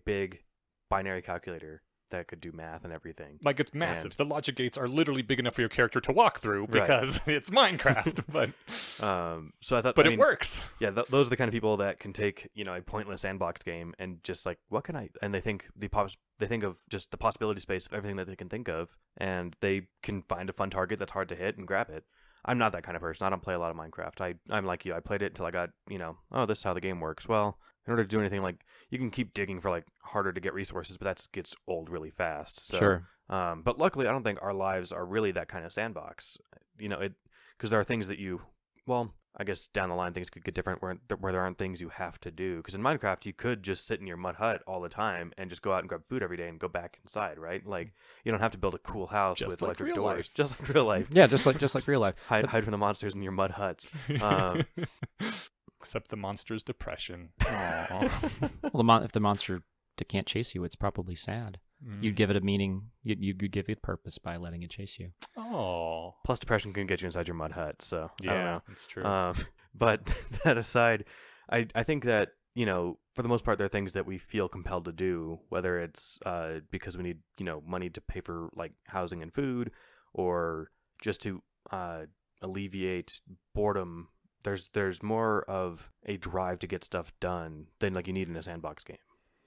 big binary calculator that could do math and everying. Like, it's massive. The logic gates are literally big enough for your character to walk through because it's Minecraft. But so I thought, but it works. Yeah, those are the kind of people that can take a pointless sandbox game and just like, what can I? And they think of just the possibility space of everything that they can think of, and they can find a fun target that's hard to hit and grab it. I'm not that kind of person. I don't play a lot of Minecraft. I'm like you. I played it until I got, this is how the game works. Well, in order to do anything, like, you can keep digging for like harder to get resources, but that gets old really fast. So, sure. But luckily, I don't think our lives are really that kind of sandbox. Because there are things that I guess down the line things could get different where there aren't things you have to do. Because in Minecraft, you could just sit in your mud hut all the time and just go out and grab food every day and go back inside, right? Like, you don't have to build a cool house just with like electric real doors. life. Just like real life. Yeah, just like real life. Hide from the monsters in your mud huts. Except the monster's depression. Well, if the monster can't chase you, it's probably sad. You'd give it a meaning. You'd give it a purpose by letting it chase you. Oh. Plus, depression can get you inside your mud hut. So yeah, I don't know. That's true. But that aside, I think that for the most part, there are things that we feel compelled to do, whether it's because we need money to pay for like housing and food, or just to alleviate boredom. There's more of a drive to get stuff done than like you need in a sandbox game.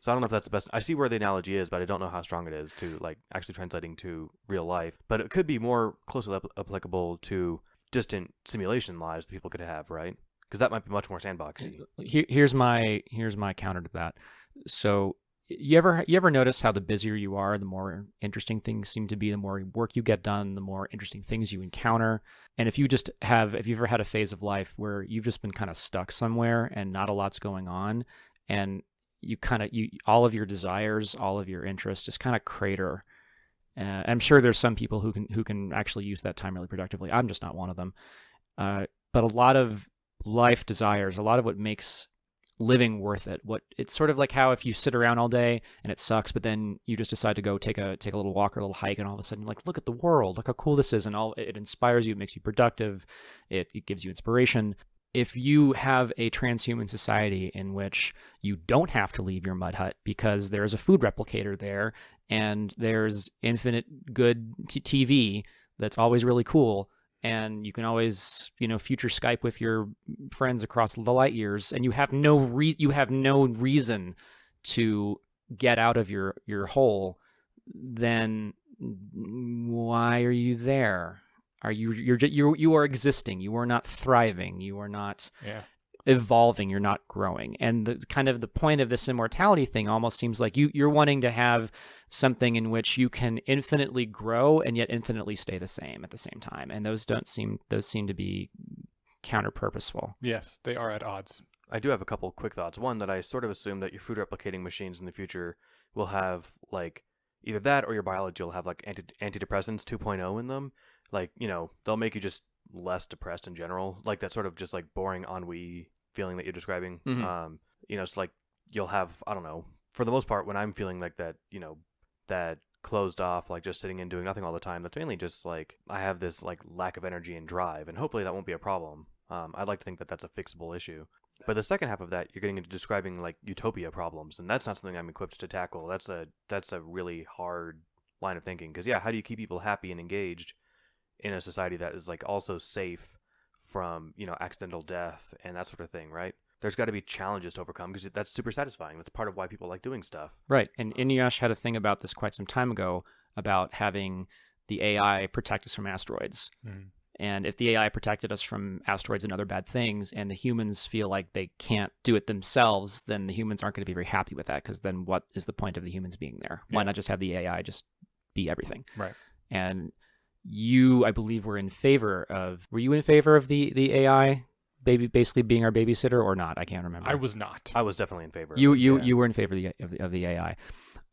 So I don't know if that's the best. I see where the analogy is, but I don't know how strong it is to like actually translating to real life. But it could be more closely applicable to distant simulation lives that people could have, right? Because that might be much more sandboxy. Here's my counter to that. So you ever notice how the busier you are, the more interesting things seem to be, the more work you get done, the more interesting things you encounter. And if you've ever had a phase of life where you've just been kind of stuck somewhere and not a lot's going on, and you all of your desires, all of your interests just kind of crater. I'm sure there's some people who can actually use that time really productively. I'm just not one of them. But a lot of life desires, a lot of what makes living worth it. It's sort of like how if you sit around all day and it sucks, but then you just decide to go take a little walk or a little hike, and all of a sudden you're like, look at the world, look how cool this is, and it inspires you, it makes you productive, it gives you inspiration. If you have a transhuman society in which you don't have to leave your mud hut because there's a food replicator there and there's infinite good TV that's always really cool, and you can always, future Skype with your friends across the light years, and you have no reason to get out of your hole, then why are you there? You are existing. You are not thriving. You are not evolving. You're not growing. And the point of this immortality thing almost seems like you're wanting to have something in which you can infinitely grow and yet infinitely stay the same at the same time. And those seem to be counter-purposeful. Yes, they are at odds. I do have a couple quick thoughts. One, that I sort of assume that your food replicating machines in the future will have like either that or your biology will have like antidepressants 2.0 in them. Like, they'll make you just less depressed in general. Like that sort of just like boring ennui feeling that you're describing. Mm-hmm. So like you'll have, I don't know, for the most part when I'm feeling like that, that closed off, like just sitting and doing nothing all the time, that's mainly just like I have this like lack of energy and drive, and hopefully that won't be a problem. I'd like to think that that's a fixable issue. But the second half of that, you're getting into describing like utopia problems, and that's not something I'm equipped to tackle. That's a really hard line of thinking, because how do you keep people happy and engaged in a society that is like also safe from accidental death and that sort of thing, right? There's got to be challenges to overcome, because that's super satisfying. That's part of why people like doing stuff. Right. And Inuyasha had a thing about this quite some time ago about having the AI protect us from asteroids. Mm. And if the AI protected us from asteroids and other bad things, and the humans feel like they can't do it themselves, then the humans aren't going to be very happy with that, because then what is the point of the humans being there? Yeah. Why not just have the AI just be everything? Right. And you, I believe, were you in favor of the AI basically being our babysitter or not? I can't remember. I was not. I was definitely in favor. You were in favor of the AI.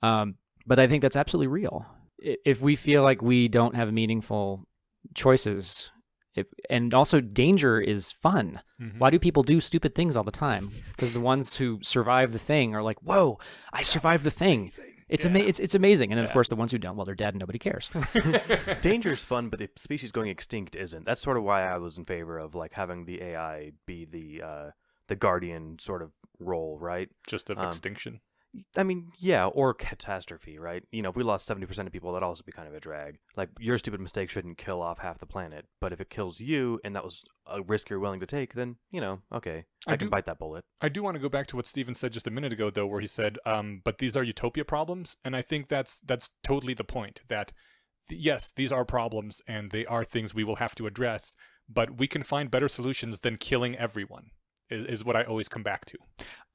But I think that's absolutely real. If we feel like we don't have meaningful choices, and also danger is fun. Mm-hmm. Why do people do stupid things all the time? Because the ones who survive the thing are like, whoa, I survived the thing. It's amazing. And then, of course, the ones who don't, well, they're dead and nobody cares. Danger is fun, but the species going extinct isn't. That's sort of why I was in favor of like having the AI be the guardian sort of role, right? Just of extinction. I mean, yeah, or catastrophe, right? If we lost 70% of people, that'd also be kind of a drag. Like, your stupid mistake shouldn't kill off half the planet, but if it kills you, and that was a risk you're willing to take, then, okay, I can bite that bullet. I do want to go back to what Steven said just a minute ago, though, where he said, but these are utopia problems, and I think that's totally the point, that, yes, these are problems, and they are things we will have to address, but we can find better solutions than killing everyone. Is what I always come back to.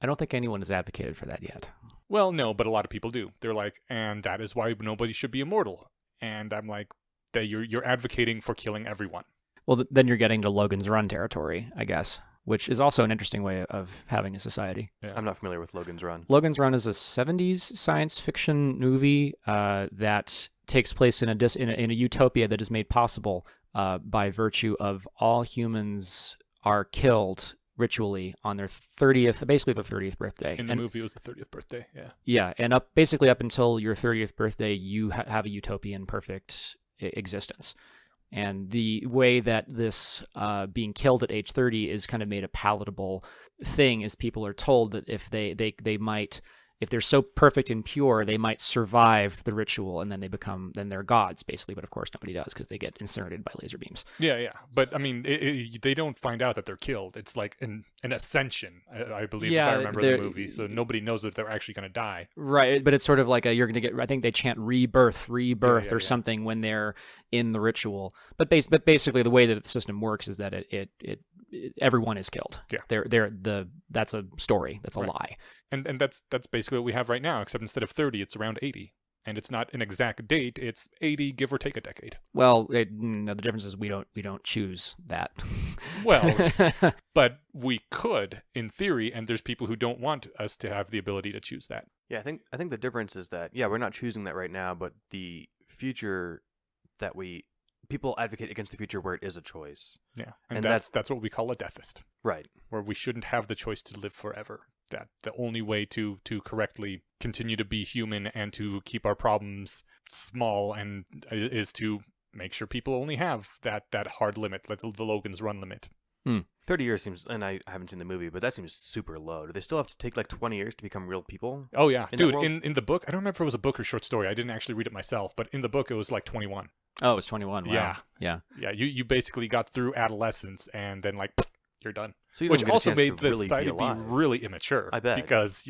I don't think anyone has advocated for that yet. Well, no, but a lot of people do. They're like, and that is why nobody should be immortal. And I'm like, that you're advocating for killing everyone. Well, then you're getting to Logan's Run territory, I guess, which is also an interesting way of having a society. Yeah. I'm not familiar with Logan's Run. Logan's Run is a 70s science fiction movie that takes place in a utopia that is made possible by virtue of all humans are killed ritually on their 30th birthday. In the movie, it was the 30th birthday, yeah. Yeah, and up until your 30th birthday, you have a utopian perfect existence. And the way that this being killed at age 30 is kind of made a palatable thing is people are told that if they might if they're so perfect and pure, they might survive the ritual, and then then they're gods, basically. But of course, nobody does because they get incinerated by laser beams. Yeah. But I mean, they don't find out that they're killed. It's like an ascension, I believe, if I remember the movie. So nobody knows that they're actually going to die. Right, but it's sort of like you're going to get. I think they chant rebirth, or yeah. something when they're in the ritual. But basically, the way that the system works is that it everyone is killed. Yeah, that's a story. That's a lie. And that's basically what we have right now, except instead of 30, it's around 80. And it's not an exact date, it's 80, give or take a decade. Well, no, the difference is we don't choose that. Well, but we could, in theory, and there's people who don't want us to have the ability to choose that. Yeah, I think the difference is that, we're not choosing that right now, but the future that people advocate against the future where it is a choice. Yeah, and that's what we call a deathist. Right. Where we shouldn't have the choice to live forever. That the only way to correctly continue to be human and to keep our problems small and is to make sure people only have that hard limit, like the Logan's Run limit. 30 years seems, and I haven't seen the movie, but that seems super low. Do they still have to take like 20 years to become real people? Oh yeah, dude. In the book, I don't remember if it was a book or short story. I didn't actually read it myself, but in the book, it was like 21. Oh, it was 21. Wow. Yeah. You basically got through adolescence and then like you're done. So which also made the society be really immature. I bet, because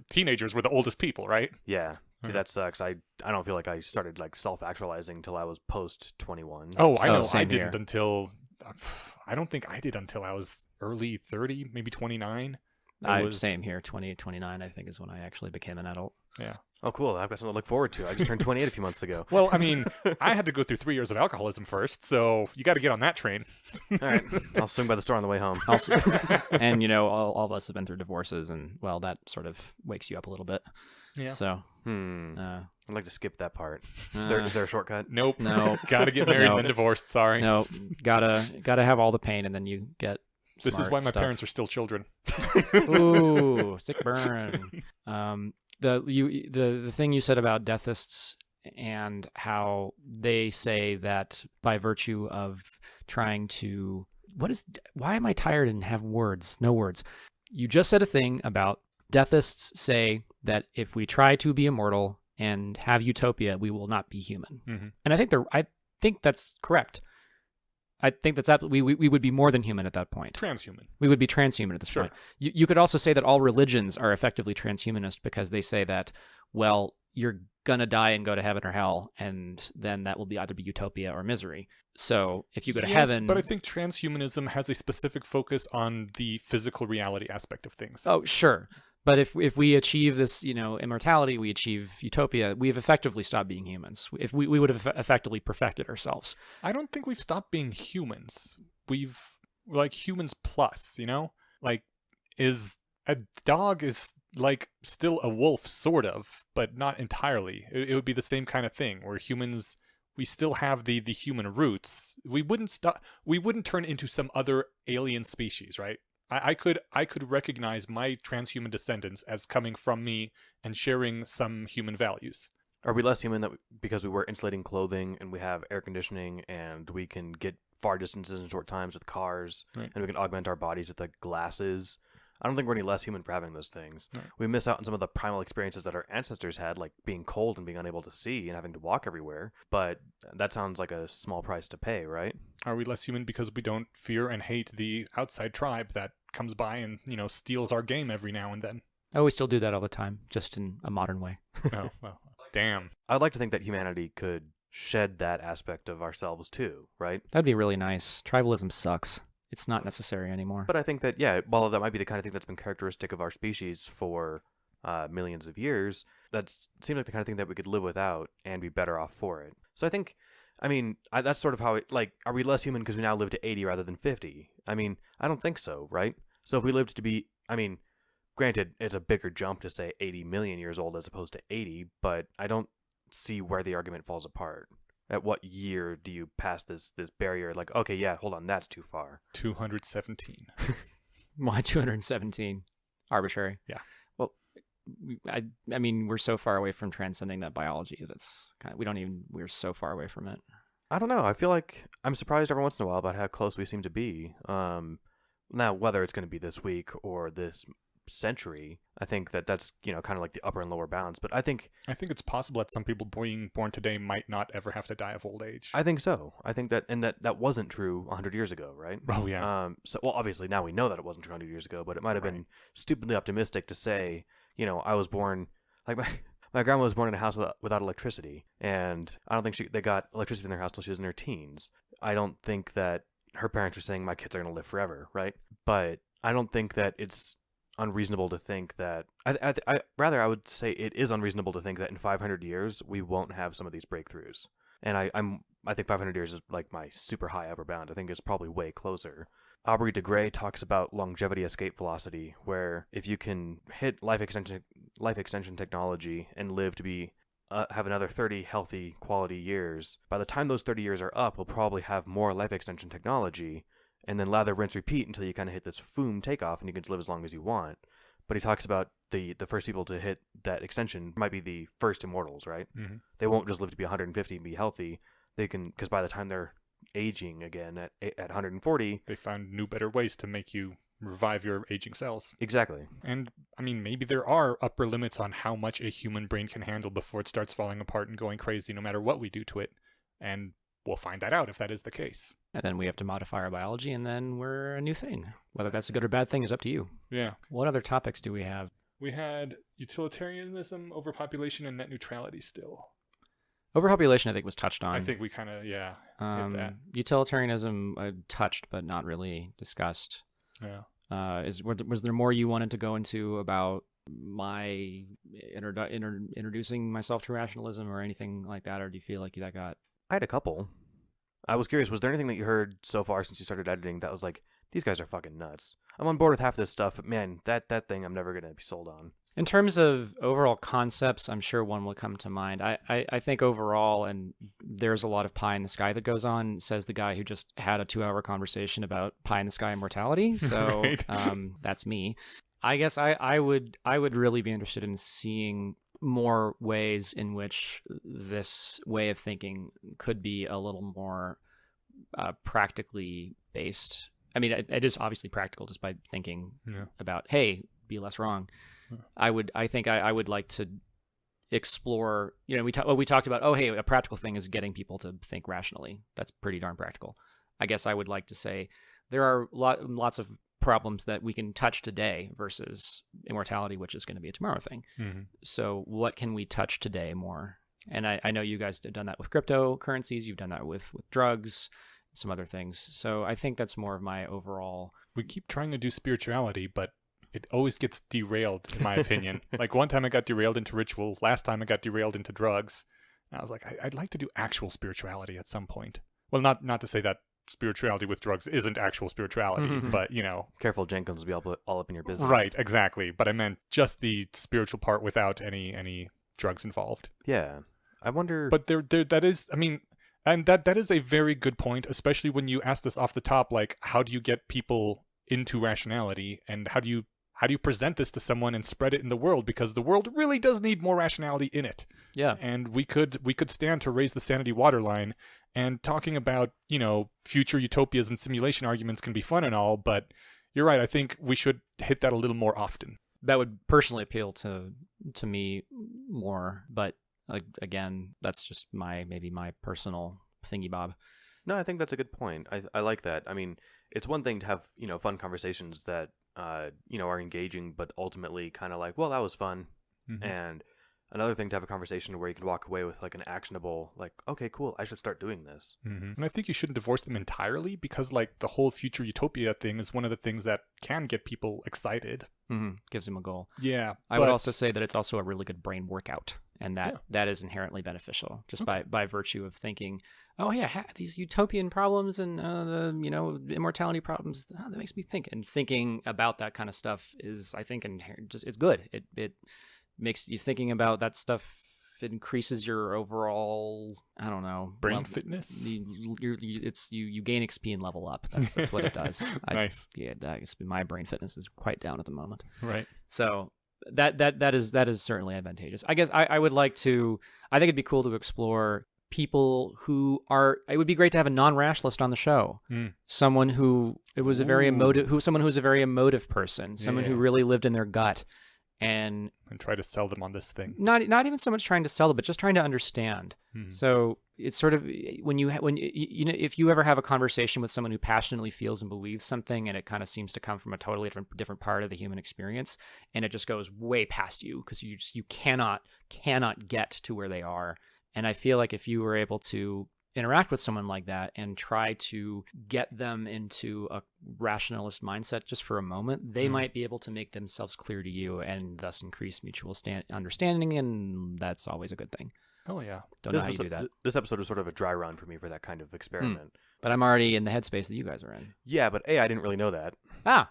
teenagers were the oldest people, right? Yeah. See, that sucks. I don't feel like I started like self-actualizing until I was post 21. Oh, I know. Same I didn't here. until I don't think I did until I was early 30, maybe 29. Same here. 20, 29, I think, is when I actually became an adult. Yeah. Oh, cool. I've got something to look forward to. I just turned 28 a few months ago. Well, I mean, I had to go through 3 years of alcoholism first, so you got to get on that train. All right. I'll swing by the store on the way home. And, all of us have been through divorces, and, well, that sort of wakes you up a little bit. Yeah. So, I'd like to skip that part. Is there a shortcut? Nope. No. Gotta get married and then divorced. Sorry. No. Gotta have all the pain, and then you get This is why my stuff. parents are still children. Ooh, sick burn. The thing you said about deathists and how they say that by virtue of trying to why am I tired and have words? No words. You just said a thing about deathists say that if we try to be immortal and have utopia, we will not be human. Mm-hmm. And I think that's correct. I think that's absolutely, we would be more than human at that point. Transhuman. We would be transhuman at this point. You could also say that all religions are effectively transhumanist because they say that, well, you're going to die and go to heaven or hell, and then that will either be utopia or misery. So if you go to heaven... but I think transhumanism has a specific focus on the physical reality aspect of things. Oh, sure. But if we achieve this, immortality, we achieve utopia, we've effectively stopped being humans. If we would have effectively perfected ourselves. I don't think we've stopped being humans. We're like humans plus, Like, a dog is like still a wolf, sort of, but not entirely. It would be the same kind of thing where humans, we still have the human roots. We wouldn't turn into some other alien species, right? I could recognize my transhuman descendants as coming from me and sharing some human values. Are we less human because we wear insulating clothing and we have air conditioning and we can get far distances in short times with cars, right, and we can augment our bodies with like glasses? I don't think we're any less human for having those things. Right. We miss out on some of the primal experiences that our ancestors had, like being cold and being unable to see and having to walk everywhere. But that sounds like a small price to pay, right? Are we less human because we don't fear and hate the outside tribe that comes by and, steals our game every now and then? Oh, we still do that all the time, just in a modern way. Oh, well, damn. I'd like to think that humanity could shed that aspect of ourselves too, right? That'd be really nice. Tribalism sucks. It's not necessary anymore. But I think that, while that might be the kind of thing that's been characteristic of our species for millions of years, that seems like the kind of thing that we could live without and be better off for it. So I think, that's sort of how are we less human because we now live to 80 rather than 50? I don't think so, right? So if we lived to be, granted, it's a bigger jump to say 80 million years old as opposed to 80, but I don't see where the argument falls apart. At what year do you pass this barrier? Like, okay, yeah, hold on, that's too far. 217. Why 217? Arbitrary. Yeah. Well, we're so far away from transcending that biology that's we're so far away from it. I don't know. I feel like I'm surprised every once in a while about how close we seem to be. Now, whether it's going to be this week or this century. I think that's, kind of like the upper and lower bounds. But I think it's possible that some people being born today might not ever have to die of old age. I think so. I think that wasn't true 100 years ago, right? Oh, yeah. So, well, obviously now we know that it wasn't true 100 years ago, but it might have been stupidly optimistic to say, I was born, like my grandma was born in a house without electricity, and I don't think they got electricity in their house till she was in her teens. I don't think that her parents were saying my kids are going to live forever, right? But I don't think that it's unreasonable to think that I would say it is unreasonable to think that in 500 years we won't have some of these breakthroughs. And I think 500 years is like my super high upper bound. I think it's probably way closer. Aubrey de Grey talks about longevity escape velocity, where if you can hit life extension technology and live to be have another 30 healthy quality years, by the time those 30 years are up, we'll probably have more life extension technology, and then lather, rinse, repeat until you kind of hit this boom takeoff and you can live as long as you want. But he talks about the first people to hit that extension might be the first immortals, right? Mm-hmm. They won't just live to be 150 and be healthy. They can, because by the time they're aging again at 140, they found new, better ways to make you revive your aging cells. Exactly. And I mean, maybe there are upper limits on how much a human brain can handle before it starts falling apart and going crazy no matter what we do to it. And we'll find that out if that is the case. And then we have to modify our biology, and then we're a new thing. Whether that's a good or bad thing is up to you. Yeah. What other topics do we have? We had utilitarianism, overpopulation, and net neutrality still. Overpopulation, I think, was touched on. I think we kind of, hit that. Utilitarianism touched, but not really discussed. Yeah. Was there more you wanted to go into about my introducing myself to rationalism or anything like that, or do you feel like that got... I had a couple. I was curious, was there anything that you heard so far since you started editing that was like, these guys are fucking nuts? I'm on board with half this stuff, but man, that thing I'm never going to be sold on. In terms of overall concepts, I'm sure one will come to mind. I think overall, and there's a lot of pie in the sky that goes on, says the guy who just had a 2-hour conversation about pie in the sky immortality. So Right. That's me. I guess I would really be interested in seeing more ways in which this way of thinking could be a little more practically based. I mean, it is obviously practical just by thinking about, hey, be less wrong. I think I would like to explore, we talked about, oh, hey, a practical thing is getting people to think rationally. That's pretty darn practical. I guess I would like to say there are lots of problems that we can touch today versus immortality, which is going to be a tomorrow thing. Mm-hmm. So what can we touch today more? And I know you guys have done that with cryptocurrencies. You've done that with drugs, some other things. So I think that's more of my overall... We keep trying to do spirituality, but it always gets derailed, in my opinion. Like one time I got derailed into ritual. Last time I got derailed into drugs. And I was like, I'd like to do actual spirituality at some point. Well, not to say that spirituality with drugs isn't actual spirituality, but Careful, Jenkins will be all up in your business. Right, exactly. But I meant just the spiritual part without any drugs involved. Yeah. I wonder... But there that is, I mean, and that is a very good point, especially when you asked us off the top, like, how do you get people into rationality, and how do you present this to someone and spread it in the world, because the world really does need more rationality in it. Yeah. And we could stand to raise the sanity waterline, and talking about, future utopias and simulation arguments can be fun and all, but you're right, I think we should hit that a little more often. That would personally appeal to me more, but again, that's just maybe my personal thingy bob. No, I think that's a good point. I like that. I mean, it's one thing to have, fun conversations that, are engaging, but ultimately kind of like, well, that was fun. Mm-hmm. And another thing to have a conversation where you can walk away with like an actionable, like, okay, cool, I should start doing this. Mm-hmm. And I think you shouldn't divorce them entirely, because like the whole future utopia thing is one of the things that can get people excited. Mm-hmm. Gives them a goal. Yeah. I would also say that it's also a really good brain workout, and that is inherently beneficial just Okay. by virtue of thinking, oh yeah, these utopian problems and the immortality problems, that makes me think. And thinking about that kind of stuff is, I think, it's good. It makes you thinking about that stuff. It increases your overall, I don't know, brain fitness. You gain XP and level up. That's what it does. Nice. My brain fitness is quite down at the moment. Right. So that is certainly advantageous. I guess I would like to. I think it'd be cool to explore people who are. It would be great to have a non-rationalist on the show. Someone who was a very emotive, someone who's a very emotive person, someone who really lived in their gut, and try to sell them on this thing. Not even so much trying to sell it, but just trying to understand. So it's sort of when if you ever have a conversation with someone who passionately feels and believes something, and it kind of seems to come from a totally different part of the human experience, and it just goes way past you because you cannot get to where they are. And I feel like if you were able to interact with someone like that and try to get them into a rationalist mindset just for a moment, they might be able to make themselves clear to you and thus increase mutual understanding, and that's always a good thing. Oh, yeah. Don't know how you do that. This episode was sort of a dry run for me for that kind of experiment. But I'm already in the headspace that you guys are in. Yeah, but A, I didn't really know that.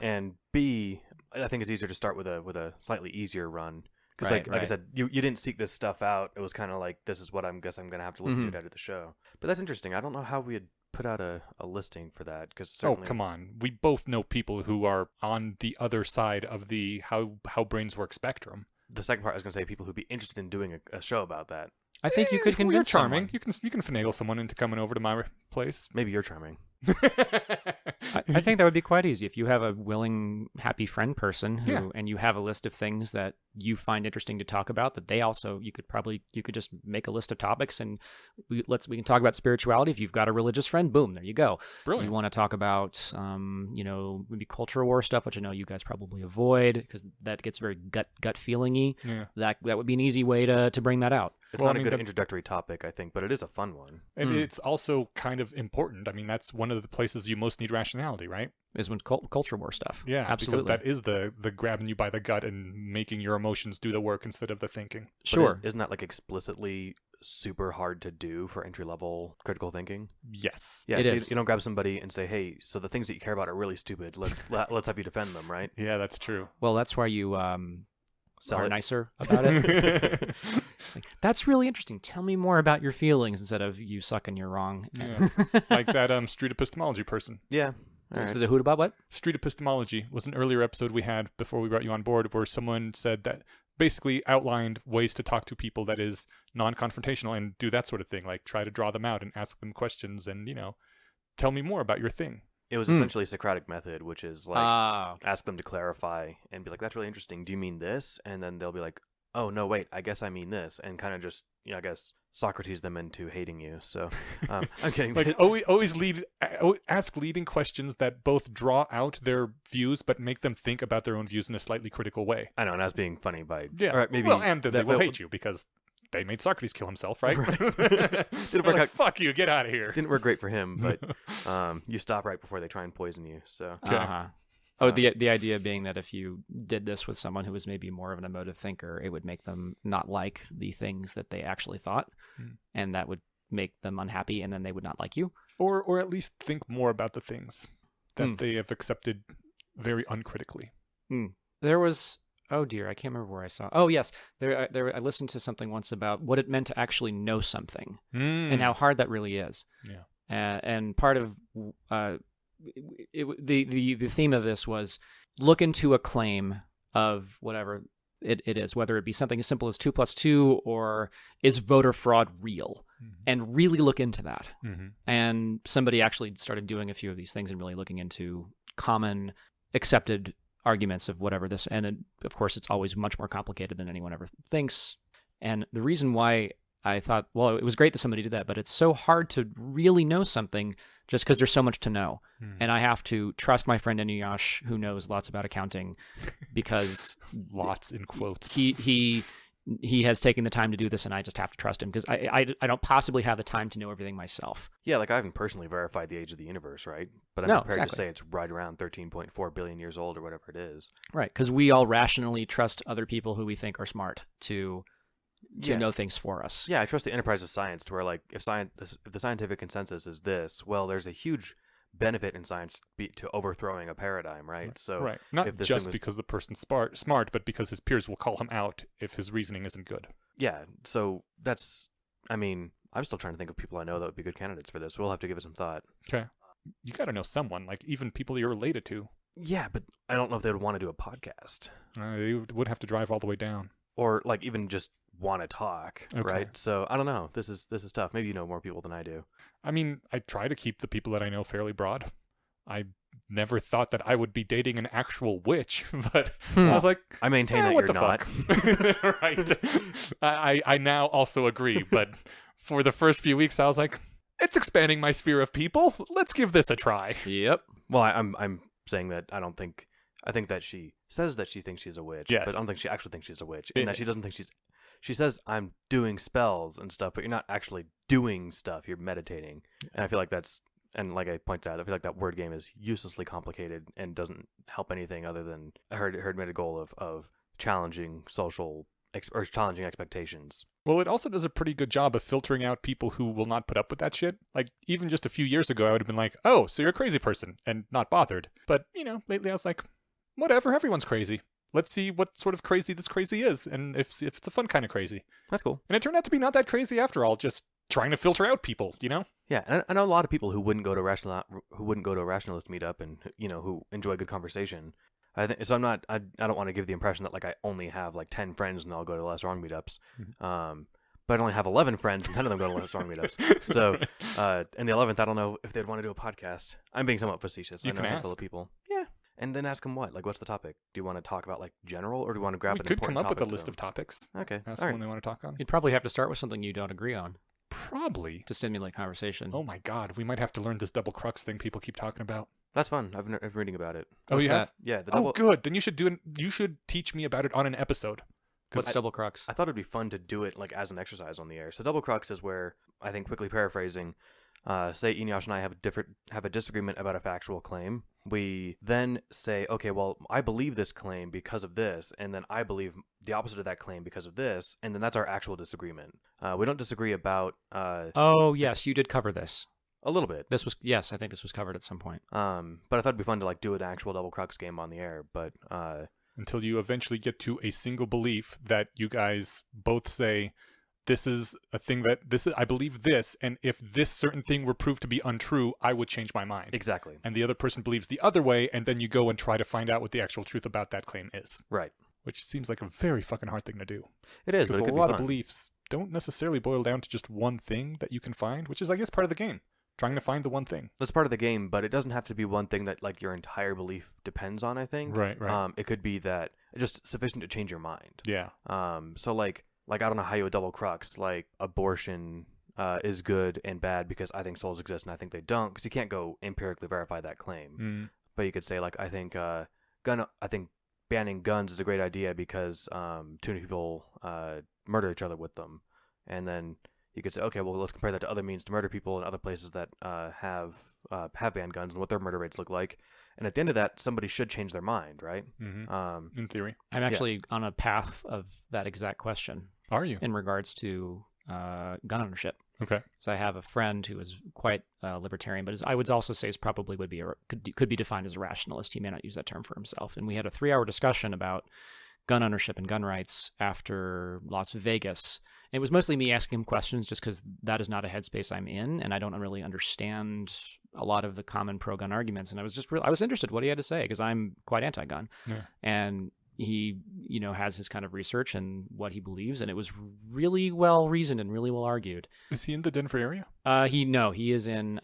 And B, I think it's easier to start with a slightly easier run. Because like I said, you didn't seek this stuff out. It was kind of like, this is what I'm going to have to listen to it out of the show. But that's interesting. I don't know how we had put out a listing for that. Oh, come on. We both know people who are on the other side of the how brains work spectrum. The second part, I was going to say people who'd be interested in doing a show about that. I think you could convince You're charming. someone. You can finagle someone into coming over to my place. Maybe you're charming. I think that would be quite easy if you have a willing, happy friend person who, and you have a list of things that you find interesting to talk about. That they also, you could just make a list of topics, and we can talk about spirituality. If you've got a religious friend, boom, there you go. Brilliant. You want to talk about, maybe culture war stuff, which I know you guys probably avoid because that gets very gut feelingy. Yeah. That would be an easy way to bring that out. It's not a good introductory topic, I think, but it is a fun one. And it's also kind of important. I mean, that's one of the places you most need rationality, right? Is when culture war stuff. Yeah, absolutely. Because that is the grabbing you by the gut and making your emotions do the work instead of the thinking. Sure. Isn't that like explicitly super hard to do for entry-level critical thinking? Yes. Yeah, it so is. You don't grab somebody and say, hey, so the things that you care about are really stupid. Let's have you defend them, right? Yeah, that's true. Well, that's why you are it. nicer about it. Like, that's really interesting. Tell me more about your feelings instead of you suck and you're wrong. Yeah. Like that street epistemology person. Yeah. So the who about what? Street epistemology was an earlier episode we had before we brought you on board where someone said that basically outlined ways to talk to people that is non-confrontational and do that sort of thing, like try to draw them out and ask them questions and, tell me more about your thing. It was essentially Socratic method, which is like ask them to clarify and be like, that's really interesting. Do you mean this? And then they'll be like, oh, no, wait, I guess I mean this. And kind of just, I guess, Socrates them into hating you. So I'm kidding. Like always ask leading questions that both draw out their views but make them think about their own views in a slightly critical way. I know, and I was being funny by... Yeah, all right, maybe well, and they will hate you because they made Socrates kill himself, right? Didn't work out. Fuck you, get out of here. Didn't work great for him, but you stop right before they try and poison you. So the idea being that if you did this with someone who was maybe more of an emotive thinker, it would make them not like the things that they actually thought, and that would make them unhappy, and then they would not like you. Or at least think more about the things that they have accepted very uncritically. There was... Oh dear, I can't remember where I saw. Oh yes, there. I listened to something once about what it meant to actually know something and how hard that really is. Yeah. And part of the theme of this was look into a claim of whatever it is, whether it be something as simple as 2 + 2 or is voter fraud real, and really look into that. And somebody actually started doing a few of these things and really looking into common accepted arguments of whatever this, and of course it's always much more complicated than anyone ever thinks. And the reason why I thought, well, it was great that somebody did that, but it's so hard to really know something just because there's so much to know. And I have to trust my friend Enuyash, who knows lots about accounting, because lots in quotes. He has taken the time to do this, and I just have to trust him because I don't possibly have the time to know everything myself. Yeah, like I haven't personally verified the age of the universe, right? But I'm prepared to say it's right around 13.4 billion years old or whatever it is. Right, because we all rationally trust other people who we think are smart to know things for us. Yeah, I trust the enterprise of science to where, like, if the scientific consensus is this, well, there's a huge benefit in science to overthrowing a paradigm, right? So right, not just because the person's smart, but because his peers will call him out if his reasoning isn't good. Yeah, so that's, I mean, I'm still trying to think of people I know that would be good candidates for this. We'll have to give it some thought. Okay. You got to know someone, like even people you're related to. Yeah, but I don't know if they would want to do a podcast. They would have to drive all the way down. Or like even just want to talk, Okay. right? So I don't know. This is tough. Maybe you know more people than I do. I mean, I try to keep the people that I know fairly broad. I never thought that I would be dating an actual witch, but I was like, I maintain that what you're the not. fuck? Right. I now also agree, but for the first few weeks, I was like, it's expanding my sphere of people. Let's give this a try. Yep. Well, I'm saying that I don't think. I think that she says that she thinks she's a witch, Yes. but I don't think she actually thinks she's a witch, and that she doesn't think she's. She says I'm doing spells and stuff, but you're not actually doing stuff. You're meditating, and I feel like that's. And like I pointed out, I feel like that word game is uselessly complicated and doesn't help anything other than her admitted goal of challenging or challenging expectations. Well, it also does a pretty good job of filtering out people who will not put up with that shit. Like, even just a few years ago, I would have been like, oh, so you're a crazy person, and not bothered. But, lately I was like, whatever, everyone's crazy. Let's see what sort of crazy this crazy is, and if it's a fun kind of crazy. That's cool. And it turned out to be not that crazy after all, just trying to filter out people, Yeah, and I know a lot of people who wouldn't go to a rationalist meetup and who enjoy good conversation. I think so. I don't want to give the impression that like I only have like 10 friends and I'll go to less wrong meetups. But I only have 11 friends and 10 of them go to less wrong meetups. So in the 11th, I don't know if they'd want to do a podcast. I'm being somewhat facetious. You I know can a handful ask. of people. Yeah, and then ask them what? Like, what's the topic? Do you want to talk about like general, or do you want to grab We an could come important up with a topic to list them? of topics. Okay, Ask all the right. one they want to talk on. You'd probably have to start with something you don't agree on Probably. to stimulate conversation. Oh my god, we might have to learn this double crux thing people keep talking about. That's fun. I've been reading about it. Oh, What's you have? Yeah, the Oh, double. good. Then you should teach me about it on an episode. What's double crux? I thought it'd be fun to do it like as an exercise on the air. So double crux is where I think, quickly paraphrasing, say Eneasz and I have a disagreement about a factual claim. We then say, okay, well, I believe this claim because of this, and then I believe the opposite of that claim because of this, and then that's our actual disagreement. We don't disagree about Oh, yes, you did cover this. a little bit. Yes, I think this was covered at some point. But I thought it'd be fun to like do an actual double crux game on the air. But Until you eventually get to a single belief that you guys both say, this is a thing I believe this, and if this certain thing were proved to be untrue, I would change my mind. exactly, And the other person believes the other way, and then you go and try to find out what the actual truth about that claim is. right. Which seems like a very fucking hard thing to do. It is, but Because it a could be lot of fun. beliefs don't necessarily boil down to just one thing that you can find, which is, I guess, part of the game. Trying to find the one thing. That's part of the game, but it doesn't have to be one thing that like your entire belief depends on. I think. Right. It could be that it's just sufficient to change your mind. Yeah. So like I don't know how you would double crux. Like abortion is good and bad because I think souls exist and I think they don't, because you can't go empirically verify that claim. But you could say like I think banning guns is a great idea because too many people murder each other with them, and then you could say, okay, well, let's compare that to other means to murder people in other places that have banned guns and what their murder rates look like. And at the end of that, somebody should change their mind, right? In theory. I'm actually on a path of that exact question Are you? in regards to gun ownership. Okay. So I have a friend who is quite libertarian, but I would also say could be defined as a rationalist. He may not use that term for himself. And we had a 3-hour discussion about gun ownership and gun rights after Las Vegas. It was mostly me asking him questions just because that is not a headspace I'm in, and I don't really understand a lot of the common pro-gun arguments. And I was just I was interested what he had to say because I'm quite anti-gun. Yeah. And he, has his kind of research and what he believes, and it was really well reasoned and really well argued. Is he in the Denver area? He is in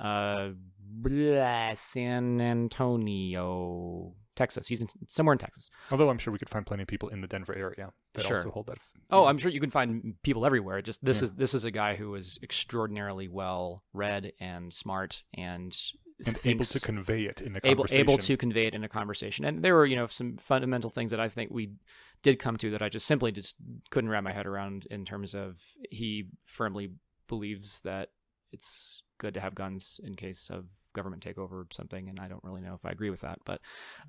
San Antonio, Texas. He's somewhere in Texas. Although I'm sure we could find plenty of people in the Denver area that Sure. also hold that. Oh, I'm sure you can find people everywhere. Just this is a guy who is extraordinarily well read and smart and able to convey it in a conversation. Able to convey it in a conversation. And there were, some fundamental things that I think we did come to that I just simply couldn't wrap my head around, in terms of he firmly believes that it's good to have guns in case of government takeover or something, and I don't really know if I agree with that, but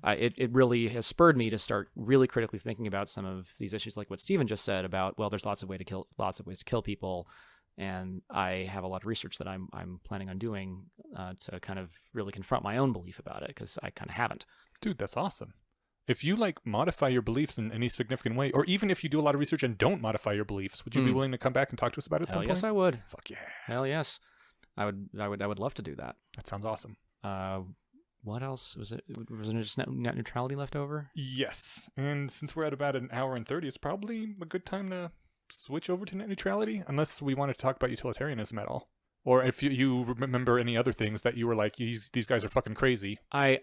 it really has spurred me to start really critically thinking about some of these issues, like what Stephen just said about, well, there's lots of ways to kill people, and I have a lot of research that I'm planning on doing to kind of really confront my own belief about it, because I kind of haven't. Dude, that's awesome. If you modify your beliefs in any significant way, or even if you do a lot of research and don't modify your beliefs, would you be willing to come back and talk to us about it at some point? Yes, I would. Fuck yeah. Hell yes. I would love to do that. That sounds awesome. What else was it? Was there just net neutrality left over? Yes. And since we're at about an hour and 30, it's probably a good time to switch over to net neutrality, unless we want to talk about utilitarianism at all. Or if you remember any other things that you were like, these guys are fucking crazy. I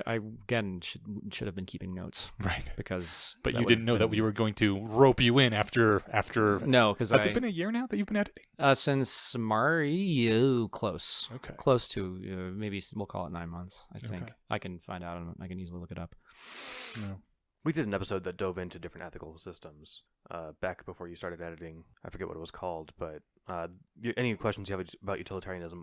again should have been keeping notes, Right? because But you didn't know that we were going to rope you in after. No, because Has it been a year now that you've been editing? Since Mario, close to maybe we'll call it 9 months. I think I can find out. I can easily look it up. No. We did an episode that dove into different ethical systems back before you started editing. I forget what it was called, but any questions you have about utilitarianism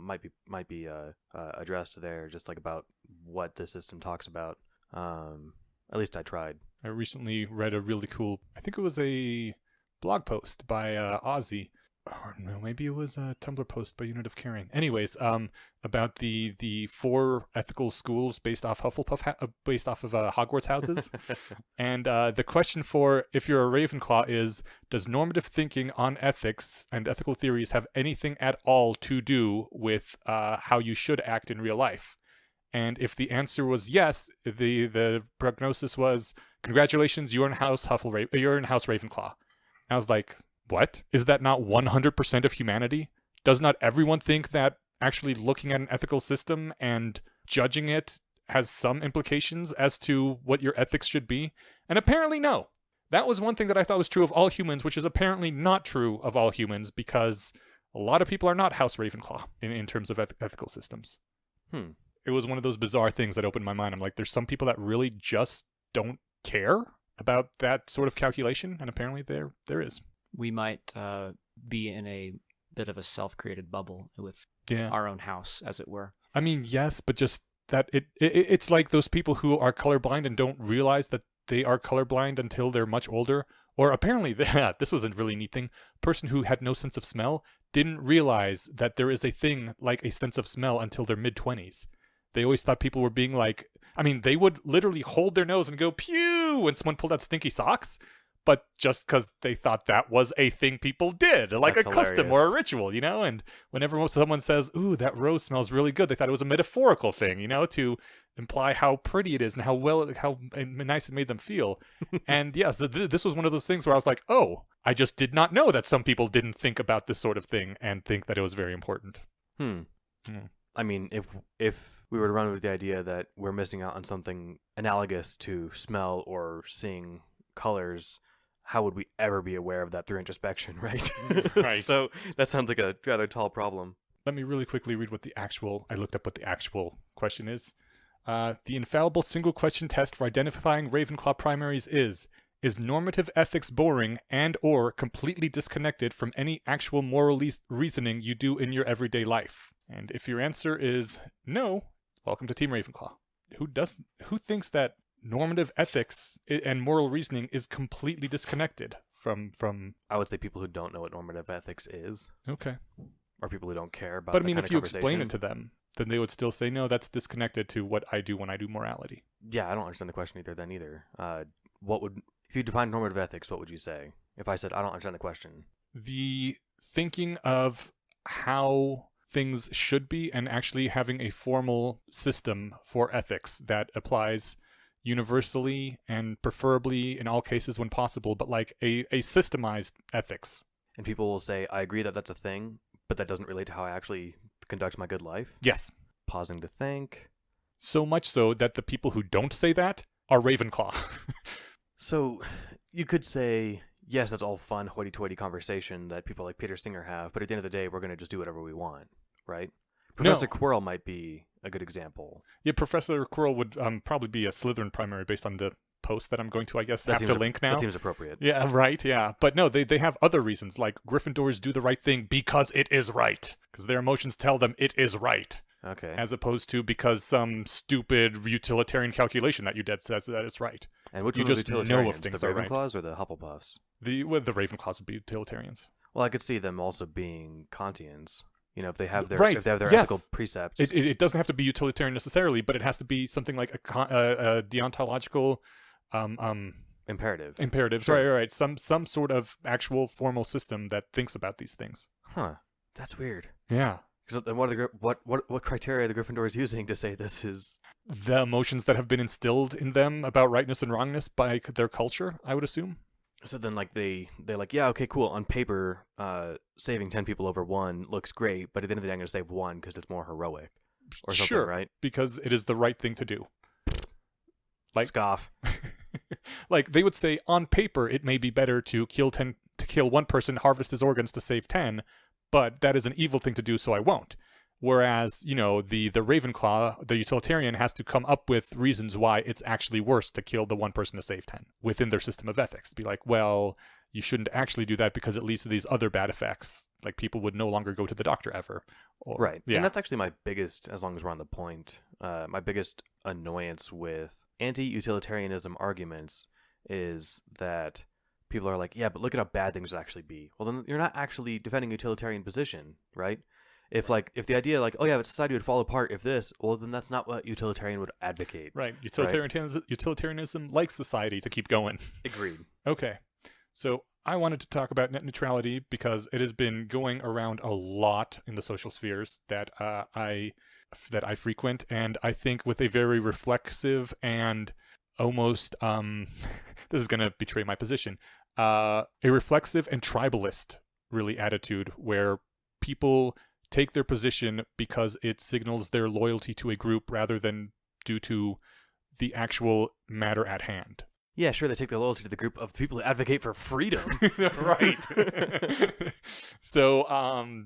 might be addressed there, just like about what the system talks about. At least I tried. I recently read a really cool, I think it was a blog post by Ozzy, or no, maybe it was a Tumblr post by Unit of Caring. Anyways, about the 4 ethical schools based off based off of Hogwarts houses, and the question for if you're a Ravenclaw is: does normative thinking on ethics and ethical theories have anything at all to do with how you should act in real life? And if the answer was yes, the prognosis was, congratulations, you're in House Ravenclaw. And I was like, what? Is that not 100% of humanity? Does not everyone think that actually looking at an ethical system and judging it has some implications as to what your ethics should be? And apparently no. That was one thing that I thought was true of all humans, which is apparently not true of all humans, because a lot of people are not House Ravenclaw in terms of ethical systems. It was one of those bizarre things that opened my mind. I'm like, there's some people that really just don't care about that sort of calculation, and apparently there is. We might be in a bit of a self-created bubble with our own house, as it were. I mean, yes, but just that it's like those people who are colorblind and don't realize that they are colorblind until they're much older. Or apparently, this was a really neat thing. A person who had no sense of smell didn't realize that there is a thing like a sense of smell until their mid-20s. They always thought people were being like, I mean, they would literally hold their nose and go, pew, when someone pulled out stinky socks. But just because they thought that was a thing people did, like That's a custom hilarious. or a ritual, you know? And whenever someone says, ooh, that rose smells really good, they thought it was a metaphorical thing, you know, to imply how pretty it is and how nice it made them feel. And yes, this was one of those things where I was like, oh, I just did not know that some people didn't think about this sort of thing and think that it was very important. I mean, if we were to run with the idea that we're missing out on something analogous to smell or seeing colors, how would we ever be aware of that through introspection, right? Right. So that sounds like a rather tall problem. Let me really quickly read I looked up what the actual question is. The infallible single question test for identifying Ravenclaw primaries is normative ethics boring and or completely disconnected from any actual moral reasoning you do in your everyday life? And if your answer is no, welcome to Team Ravenclaw. Who thinks that normative ethics and moral reasoning is completely disconnected from I would say people who don't know what normative ethics is. Okay. Or people who don't care about But I the mean, kind if of you explain conversation. it to them, then they would still say, no, that's disconnected to what I do when I do morality. Yeah, I don't understand the question either. If you define normative ethics, what would you say? If I said I don't understand the question. The thinking of how things should be and actually having a formal system for ethics that applies universally and preferably in all cases when possible, but like a systemized ethics. And people will say, I agree that that's a thing, but that doesn't relate to how I actually conduct my good life. Yes. Pausing to think. So much so that the people who don't say that are Ravenclaw. So you could say, yes, that's all fun hoity-toity conversation that people like Peter Singer have, but at the end of the day, we're going to just do whatever we want, right? Professor Quirrell might be a good example. Yeah, Professor Quirrell would probably be a Slytherin primary based on the post that I'm going to, I guess, have to link now. That seems appropriate. Yeah, right, yeah. But no, they have other reasons, like Gryffindors do the right thing because it is right. Because their emotions tell them it is right. Okay. As opposed to because some stupid utilitarian calculation that you did says that it's right. And which you one just would be know utilitarians? if things The are right. Ravenclaws or the Hufflepuffs? The Ravenclaws would be utilitarians. Well, I could see them also being Kantians. You know, if they have their Right, if they have their yes. ethical precepts. It doesn't have to be utilitarian necessarily, but it has to be something like a deontological imperative. imperatives. Sure. Right. Some sort of actual formal system that thinks about these things. Huh. That's weird. Yeah. Because then what criteria are the Gryffindors using to say this is? The emotions that have been instilled in them about rightness and wrongness by their culture, I would assume. So then, like they're like, yeah, okay, cool. On paper, saving 10 people over one looks great, but at the end of the day, I'm gonna save one because it's more heroic, or something, Sure, right? because it is the right thing to do. Like Scoff. like they would say on paper it may be better to kill one person, harvest his organs to save 10, but that is an evil thing to do, so I won't. Whereas, the Ravenclaw, the utilitarian, has to come up with reasons why it's actually worse to kill the one person to save 10 within their system of ethics. Be like, well, you shouldn't actually do that because it leads to these other bad effects. Like people would no longer go to the doctor ever. Or, Right. Yeah. And that's actually my biggest, as long as we're on the point, my biggest annoyance with anti-utilitarianism arguments is that people are like, yeah, but look at how bad things would actually be. Well, then you're not actually defending a utilitarian position, right? If the idea like, oh yeah, but society would fall apart if this, well, then that's not what utilitarian would advocate. Right. Utilitarianism likes society to keep going. Agreed. Okay. So I wanted to talk about net neutrality because it has been going around a lot in the social spheres that I frequent, and I think with a very reflexive and almost this is going to betray my position, a reflexive and tribalist really attitude where people take their position because it signals their loyalty to a group rather than due to the actual matter at hand. Yeah, sure, they take their loyalty to the group of people who advocate for freedom. Right. So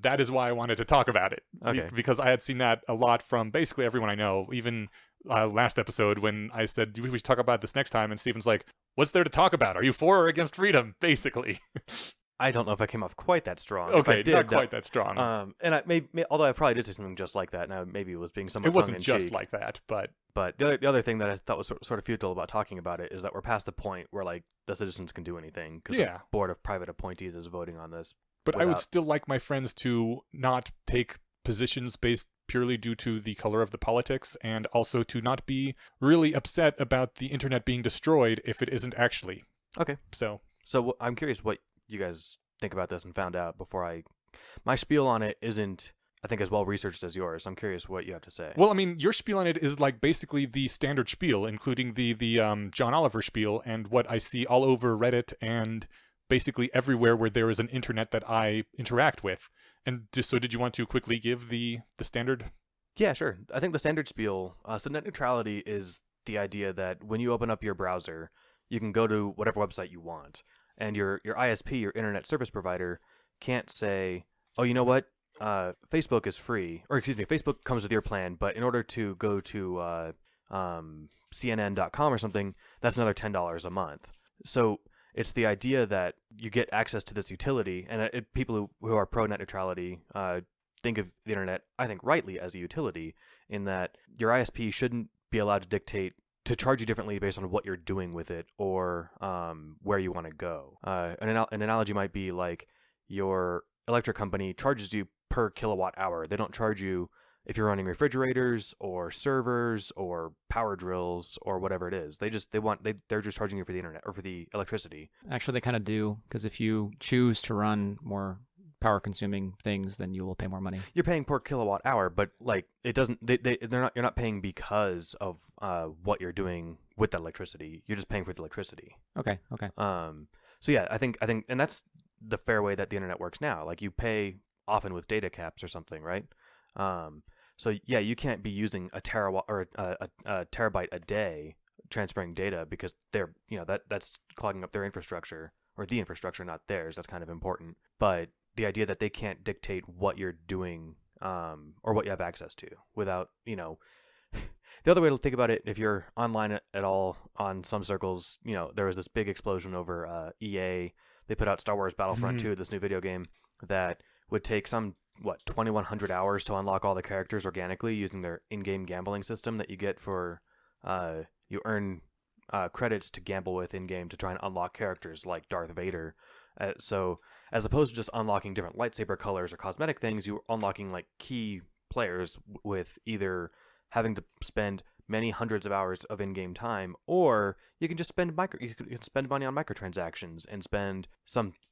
that is why I wanted to talk about it. Okay. Because I had seen that a lot from basically everyone I know. Even last episode when I said, we should talk about this next time, and Steven's like, what's there to talk about? Are you for or against freedom? Basically. I don't know if I came off quite that strong. If Okay, I did, not quite that strong. And I although I probably did say something just like that, now maybe it was being somewhat It wasn't tongue-in-cheek. just like that, but the other thing that I thought was sort of futile about talking about it is that we're past the point where like the citizens can do anything because Yeah. the board of private appointees is voting on this. But I would without- still like my friends to not take positions based purely due to the color of the politics, and also to not be really upset about the internet being destroyed if it isn't actually. Okay. So I'm curious what you guys think about this and found out before my spiel on it isn't, I think, as well researched as yours. I'm curious what you have to say. well, I mean, your spiel on it is like basically the standard spiel, including the John Oliver spiel, and what I see all over Reddit and basically everywhere where there is an internet that I interact with. And so did you want to quickly give the standard? Yeah, sure. I think the standard spiel, so net neutrality is the idea that when you open up your browser, you can go to whatever website you want. And your ISP, your internet service provider, can't say, oh, you know what? Facebook is free. Or excuse me, Facebook comes with your plan, but in order to go to CNN.com or something, that's another $10 a month. So it's the idea that you get access to this utility, and people who are pro net neutrality think of the internet, I think rightly, as a utility, in that your ISP shouldn't be allowed to dictate to charge you differently based on what you're doing with it or where you want to go. An analogy might be like your electric company charges you per kilowatt hour. They don't charge you if you're running refrigerators or servers or power drills or whatever it is. They're just charging you for the internet or for the electricity. Actually, they kind of do, because if you choose to run more power consuming things, then you will pay more money. You're paying per kilowatt hour, but like it doesn't you're not paying because of what you're doing with that electricity. You're just paying for the electricity. Okay. So yeah, I think and that's the fair way that the internet works now. Like you pay often with data caps or something, right? So yeah, you can't be using a terawatt or a terabyte a day transferring data because they're that's clogging up their infrastructure, or the infrastructure, not theirs. That's kind of important. But the idea that they can't dictate what you're doing or what you have access to without, the other way to think about it, if you're online at all on some circles, there was this big explosion over EA. They put out Star Wars Battlefront 2, this new video game that would take 2,100 hours to unlock all the characters organically using their in-game gambling system that you get for, you earn credits to gamble with in-game to try and unlock characters like Darth Vader. So as opposed to just unlocking different lightsaber colors or cosmetic things, you're unlocking like key players with either having to spend many hundreds of hours of in-game time, or you can just spend you can spend money on microtransactions and spend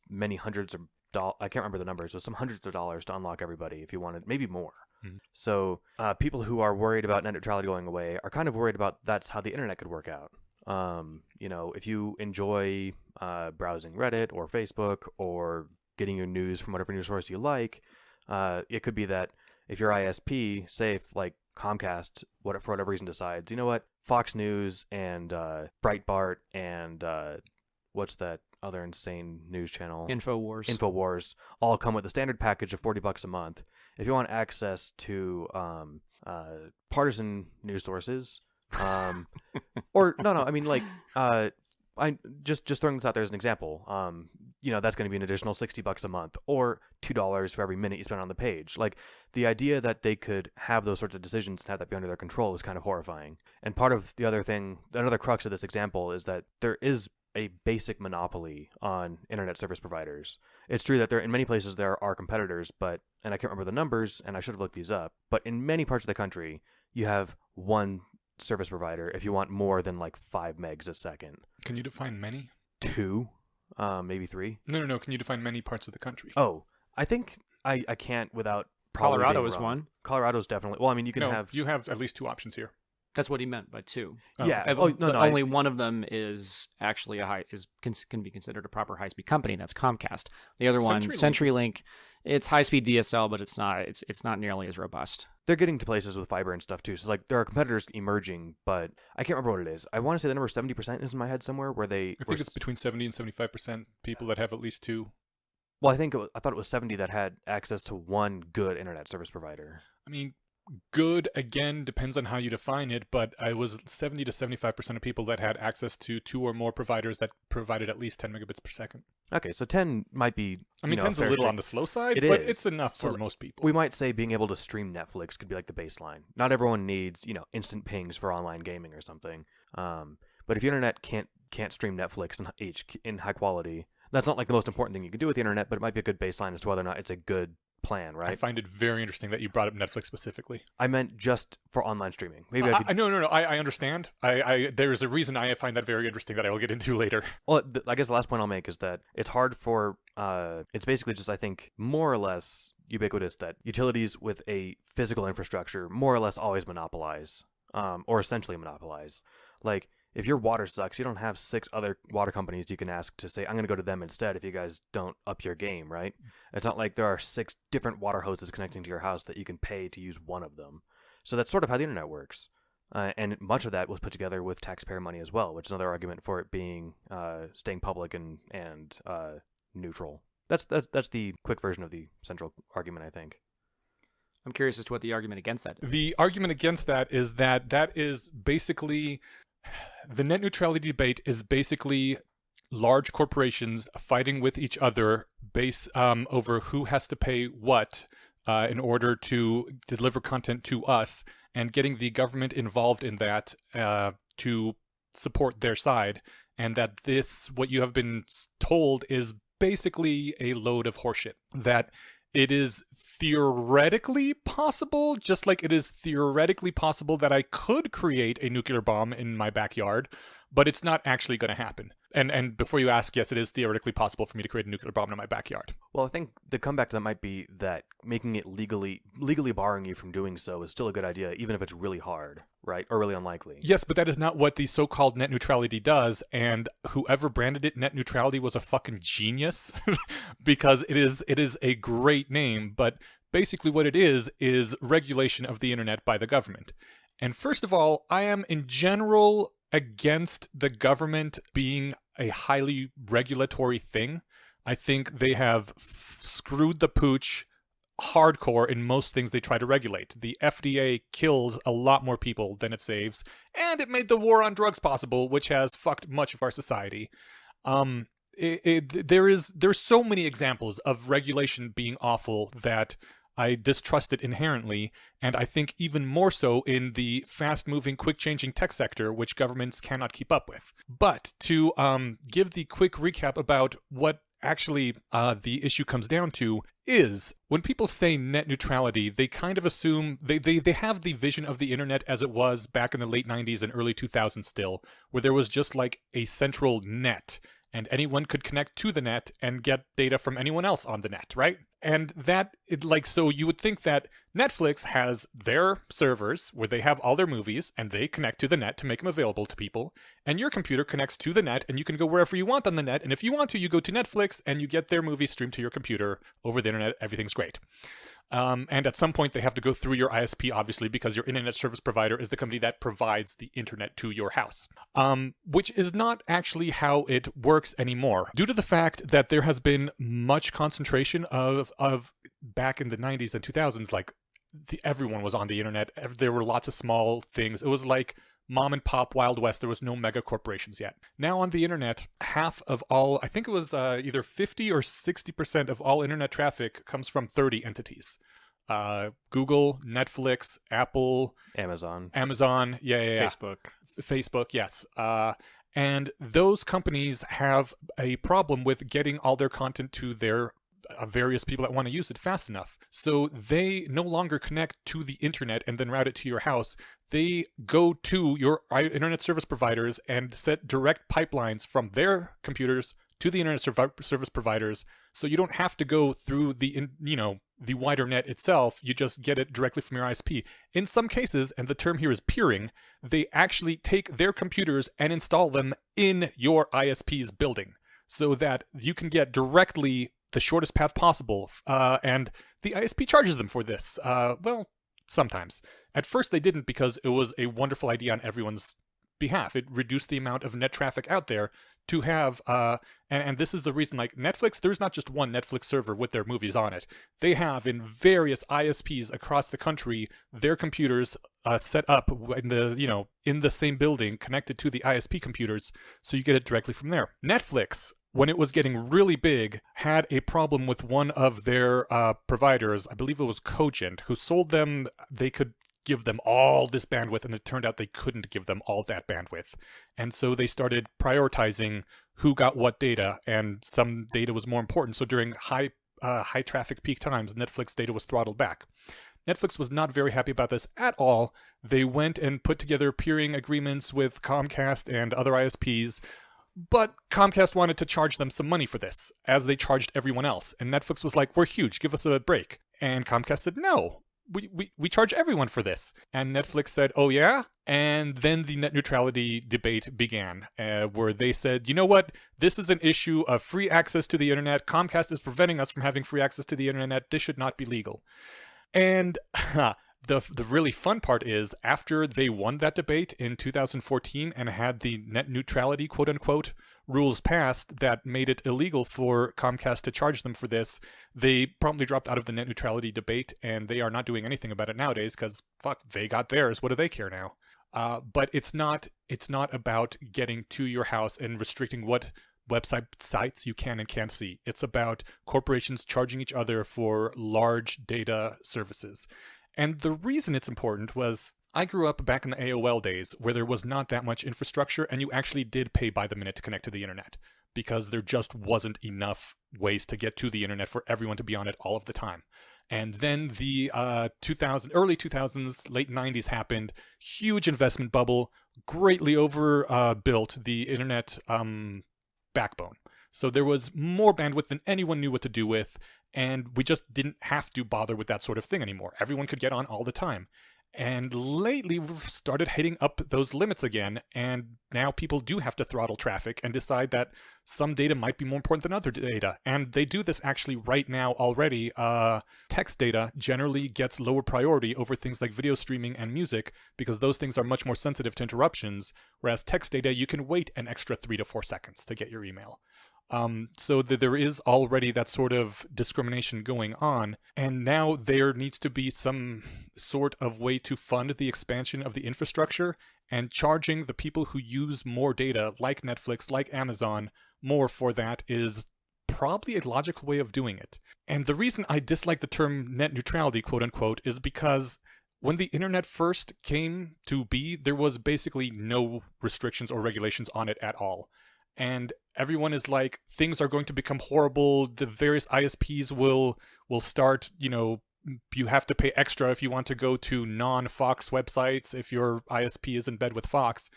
many hundreds of dollars. I can't remember the numbers, so some hundreds of dollars to unlock everybody if you wanted, maybe more. Mm-hmm. So people who are worried about net neutrality going away are kind of worried about that's how the internet could work out. If you enjoy browsing Reddit or Facebook or getting your news from whatever news source you like, it could be that if your ISP, say if like Comcast, for whatever reason decides, you know what, Fox News and Breitbart and what's that other insane news channel? InfoWars all come with a standard package of $40 a month. If you want access to partisan news sources, or no, I mean like I just throwing this out there as an example. That's going to be an additional $60 a month, or $2 for every minute you spend on the page. Like the idea that they could have those sorts of decisions and have that be under their control is kind of horrifying. And part of the other thing, another crux of this example, is that there is a basic monopoly on internet service providers. It's true that in many places there are competitors, and I can't remember the numbers, and I should have looked these up, but in many parts of the country, you have one service provider if you want more than like 5 megs a second. Can you define many? 2, maybe 3. No. Can you define many parts of the country? Oh, I think I can't without probably Colorado being is wrong. one. Colorado's definitely. Well, I mean, you have at least 2 options here. That's what he meant by 2. Yeah. Only one of them is actually can be considered a proper high-speed company. That's Comcast. The other one, CenturyLink, it's high-speed DSL, but it's not nearly as robust. They're getting to places with fiber and stuff too. So like there are competitors emerging, but I can't remember what it is. I want to say the number 70% is in my head somewhere where they. I think it's between 70 and 75% people that have at least 2. Well, I thought it was 70 that had access to one good internet service provider. I mean, good, again, depends on how you define it, but I was 70 to 75% of people that had access to 2 or more providers that provided at least 10 megabits per second. Okay, so 10 might be. I mean, 10's a little on the slow side, but it's enough for most people. We might say being able to stream Netflix could be like the baseline. Not everyone needs, instant pings for online gaming or something. But if your internet can't stream Netflix in high quality, that's not like the most important thing you can do with the internet, but it might be a good baseline as to whether or not it's a good plan, right? I find it very interesting that you brought up Netflix specifically. I meant just for online streaming. Maybe I could... No. I understand. There's a reason I find that very interesting that I will get into later. Well, I guess the last point I'll make is that it's hard for... it's basically just, I think, more or less ubiquitous that utilities with a physical infrastructure more or less always monopolize, or essentially monopolize. Like, if your water sucks, you don't have 6 other water companies you can ask to say, I'm going to go to them instead if you guys don't up your game, right? It's not like there are 6 different water hoses connecting to your house that you can pay to use one of them. So that's sort of how the internet works. And much of that was put together with taxpayer money as well, which is another argument for it being staying public and neutral. That's the quick version of the central argument, I think. I'm curious as to what the argument against that is. The argument against that is basically... The net neutrality debate is basically large corporations fighting with each other over who has to pay what in order to deliver content to us, and getting the government involved in that to support their side. And that what you have been told is basically a load of horseshit. That it is theoretically possible, just like it is theoretically possible that I could create a nuclear bomb in my backyard, but it's not actually going to happen. And before you ask, yes, it is theoretically possible for me to create a nuclear bomb in my backyard. Well, I think the comeback to that might be that making it legally barring you from doing so is still a good idea, even if it's really hard, right? Or really unlikely. Yes, but that is not what the so-called net neutrality does, and whoever branded it net neutrality was a fucking genius, because it is a great name, but basically what it is regulation of the internet by the government. And first of all, I am in general against the government being a highly regulatory thing. I think they have screwed the pooch hardcore in most things they try to regulate. The FDA kills a lot more people than it saves, and it made the war on drugs possible, which has fucked much of our society. There's so many examples of regulation being awful that I distrust it inherently, and I think even more so in the fast-moving, quick-changing tech sector, which governments cannot keep up with. But to give the quick recap about what actually the issue comes down to is, when people say net neutrality, they kind of assume, they have the vision of the internet as it was back in the late 90s and early 2000s still, where there was just like a central net, and anyone could connect to the net and get data from anyone else on the net, right? And so you would think that Netflix has their servers where they have all their movies and they connect to the net to make them available to people, and your computer connects to the net and you can go wherever you want on the net, and if you want to, you go to Netflix and you get their movies streamed to your computer over the internet. Everything's great. And at some point, they have to go through your ISP, obviously, because your internet service provider is the company that provides the internet to your house, which is not actually how it works anymore, due to the fact that there has been much concentration of back in the 90s and 2000s, like everyone was on the internet. There were lots of small things. It was like mom and pop Wild West. There was no mega corporations yet. Now on the internet, half of all, I think it was either 50 or 60% of all internet traffic comes from 30 entities. Google, Netflix, Apple, Amazon, yeah. Facebook, yes. And those companies have a problem with getting all their content to their various people that want to use it fast enough. So they no longer connect to the internet and then route it to your house. They go to your internet service providers and set direct pipelines from their computers to the internet service providers. So you don't have to go through the wider net itself. You just get it directly from your ISP. In some cases, and the term here is peering, they actually take their computers and install them in your ISP's building so that you can get directly the shortest path possible, and the ISP charges them for this. Well, sometimes. At first they didn't, because it was a wonderful idea on everyone's behalf. It reduced the amount of net traffic out there to have, and this is the reason, like Netflix, there's not just one Netflix server with their movies on it. They have in various ISPs across the country, their computers set up in the same building connected to the ISP computers, so you get it directly from there. Netflix, when it was getting really big, had a problem with one of their providers, I believe it was Cogent, who sold them, they could give them all this bandwidth, and it turned out they couldn't give them all that bandwidth. And so they started prioritizing who got what data, and some data was more important. So during high traffic peak times, Netflix data was throttled back. Netflix was not very happy about this at all. They went and put together peering agreements with Comcast and other ISPs, but Comcast wanted to charge them some money for this, as they charged everyone else. And Netflix was like, we're huge, give us a break. And Comcast said, no, we charge everyone for this. And Netflix said, oh yeah? And then the net neutrality debate began, where they said, you know what? This is an issue of free access to the internet. Comcast is preventing us from having free access to the internet. This should not be legal. And the really fun part is, after they won that debate in 2014 and had the net neutrality, quote unquote, rules passed that made it illegal for Comcast to charge them for this, they promptly dropped out of the net neutrality debate, and they are not doing anything about it nowadays, because fuck, they got theirs. What do they care now? But it's not about getting to your house and restricting what sites you can and can't see. It's about corporations charging each other for large data services. And the reason it's important was, I grew up back in the AOL days where there was not that much infrastructure, and you actually did pay by the minute to connect to the internet, because there just wasn't enough ways to get to the internet for everyone to be on it all of the time. And then the early 2000s, late 90s happened, huge investment bubble, greatly overbuilt the internet backbone. So there was more bandwidth than anyone knew what to do with, and we just didn't have to bother with that sort of thing anymore. Everyone could get on all the time. And lately, we've started hitting up those limits again, and now people do have to throttle traffic and decide that some data might be more important than other data. And they do this actually right now already. Text data generally gets lower priority over things like video streaming and music, because those things are much more sensitive to interruptions, whereas text data, you can wait an extra 3 to 4 seconds to get your email. So there is already that sort of discrimination going on, and now there needs to be some sort of way to fund the expansion of the infrastructure, and charging the people who use more data, like Netflix, like Amazon, more for that is probably a logical way of doing it. And the reason I dislike the term net neutrality, quote unquote, is because when the internet first came to be, there was basically no restrictions or regulations on it at all. And everyone is like, things are going to become horrible. The various ISPs will start, you have to pay extra if you want to go to non-Fox websites if your ISP is in bed with Fox.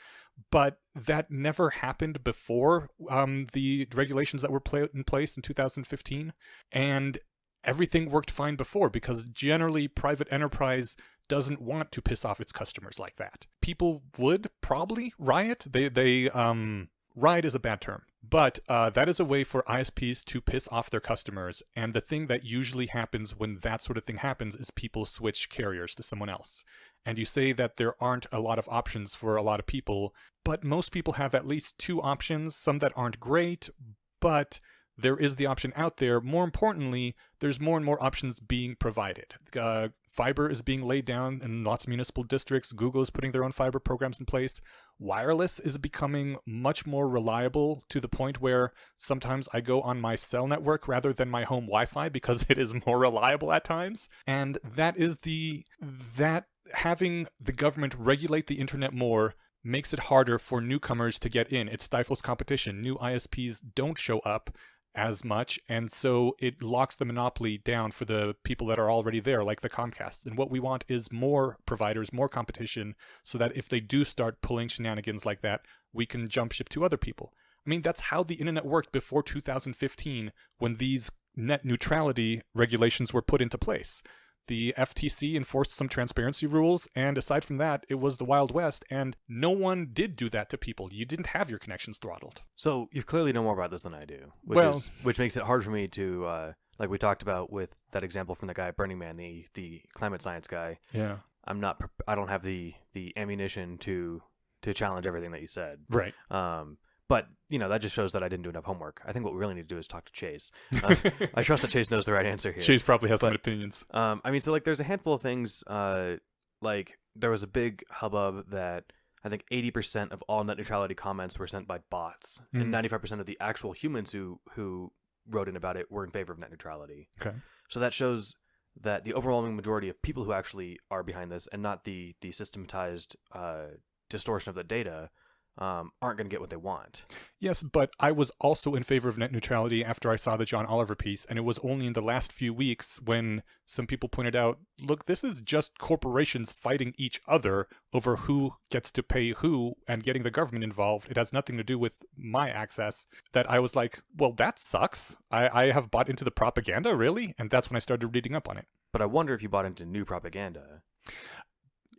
But that never happened before the regulations that were in place in 2015. And everything worked fine before, because generally private enterprise doesn't want to piss off its customers like that. People would probably riot. Riot is a bad term, but that is a way for ISPs to piss off their customers. And the thing that usually happens when that sort of thing happens is people switch carriers to someone else. And you say that there aren't a lot of options for a lot of people, but most people have at least 2 options, some that aren't great, but there is the option out there. More importantly, there's more and more options being provided. Fiber is being laid down in lots of municipal districts. Google is putting their own fiber programs in place. Wireless is becoming much more reliable, to the point where sometimes I go on my cell network rather than my home Wi-Fi because it is more reliable at times. And that having the government regulate the internet more makes it harder for newcomers to get in. It stifles competition. New ISPs don't show up as much, and so it locks the monopoly down for the people that are already there, like the Comcasts. And what we want is more providers, more competition, so that if they do start pulling shenanigans like that, we can jump ship to other people. I mean, that's how the internet worked before 2015, when these net neutrality regulations were put into place. The FTC enforced some transparency rules, and aside from that, it was the Wild West, and no one did do that to people. You didn't have your connections throttled. So you clearly know more about this than I do, which makes it hard for me to, like we talked about with that example from the guy at Burning Man, the climate science guy. Yeah. I don't have the ammunition to challenge everything that you said. Right. But, that just shows that I didn't do enough homework. I think what we really need to do is talk to Chase. I trust that Chase knows the right answer here. Chase probably has some opinions. There's a handful of things, like there was a big hubbub that I think 80% of all net neutrality comments were sent by bots, and 95% of the actual humans who wrote in about it were in favor of net neutrality. Okay. So that shows that the overwhelming majority of people who actually are behind this, and not the systematized distortion of the data, aren't going to get what they want. Yes, but I was also in favor of net neutrality after I saw the John Oliver piece, and it was only in the last few weeks when some people pointed out, look, this is just corporations fighting each other over who gets to pay who and getting the government involved. It has nothing to do with my access. That I was like, well, that sucks. I have bought into the propaganda, really? And that's when I started reading up on it. But I wonder if you bought into new propaganda.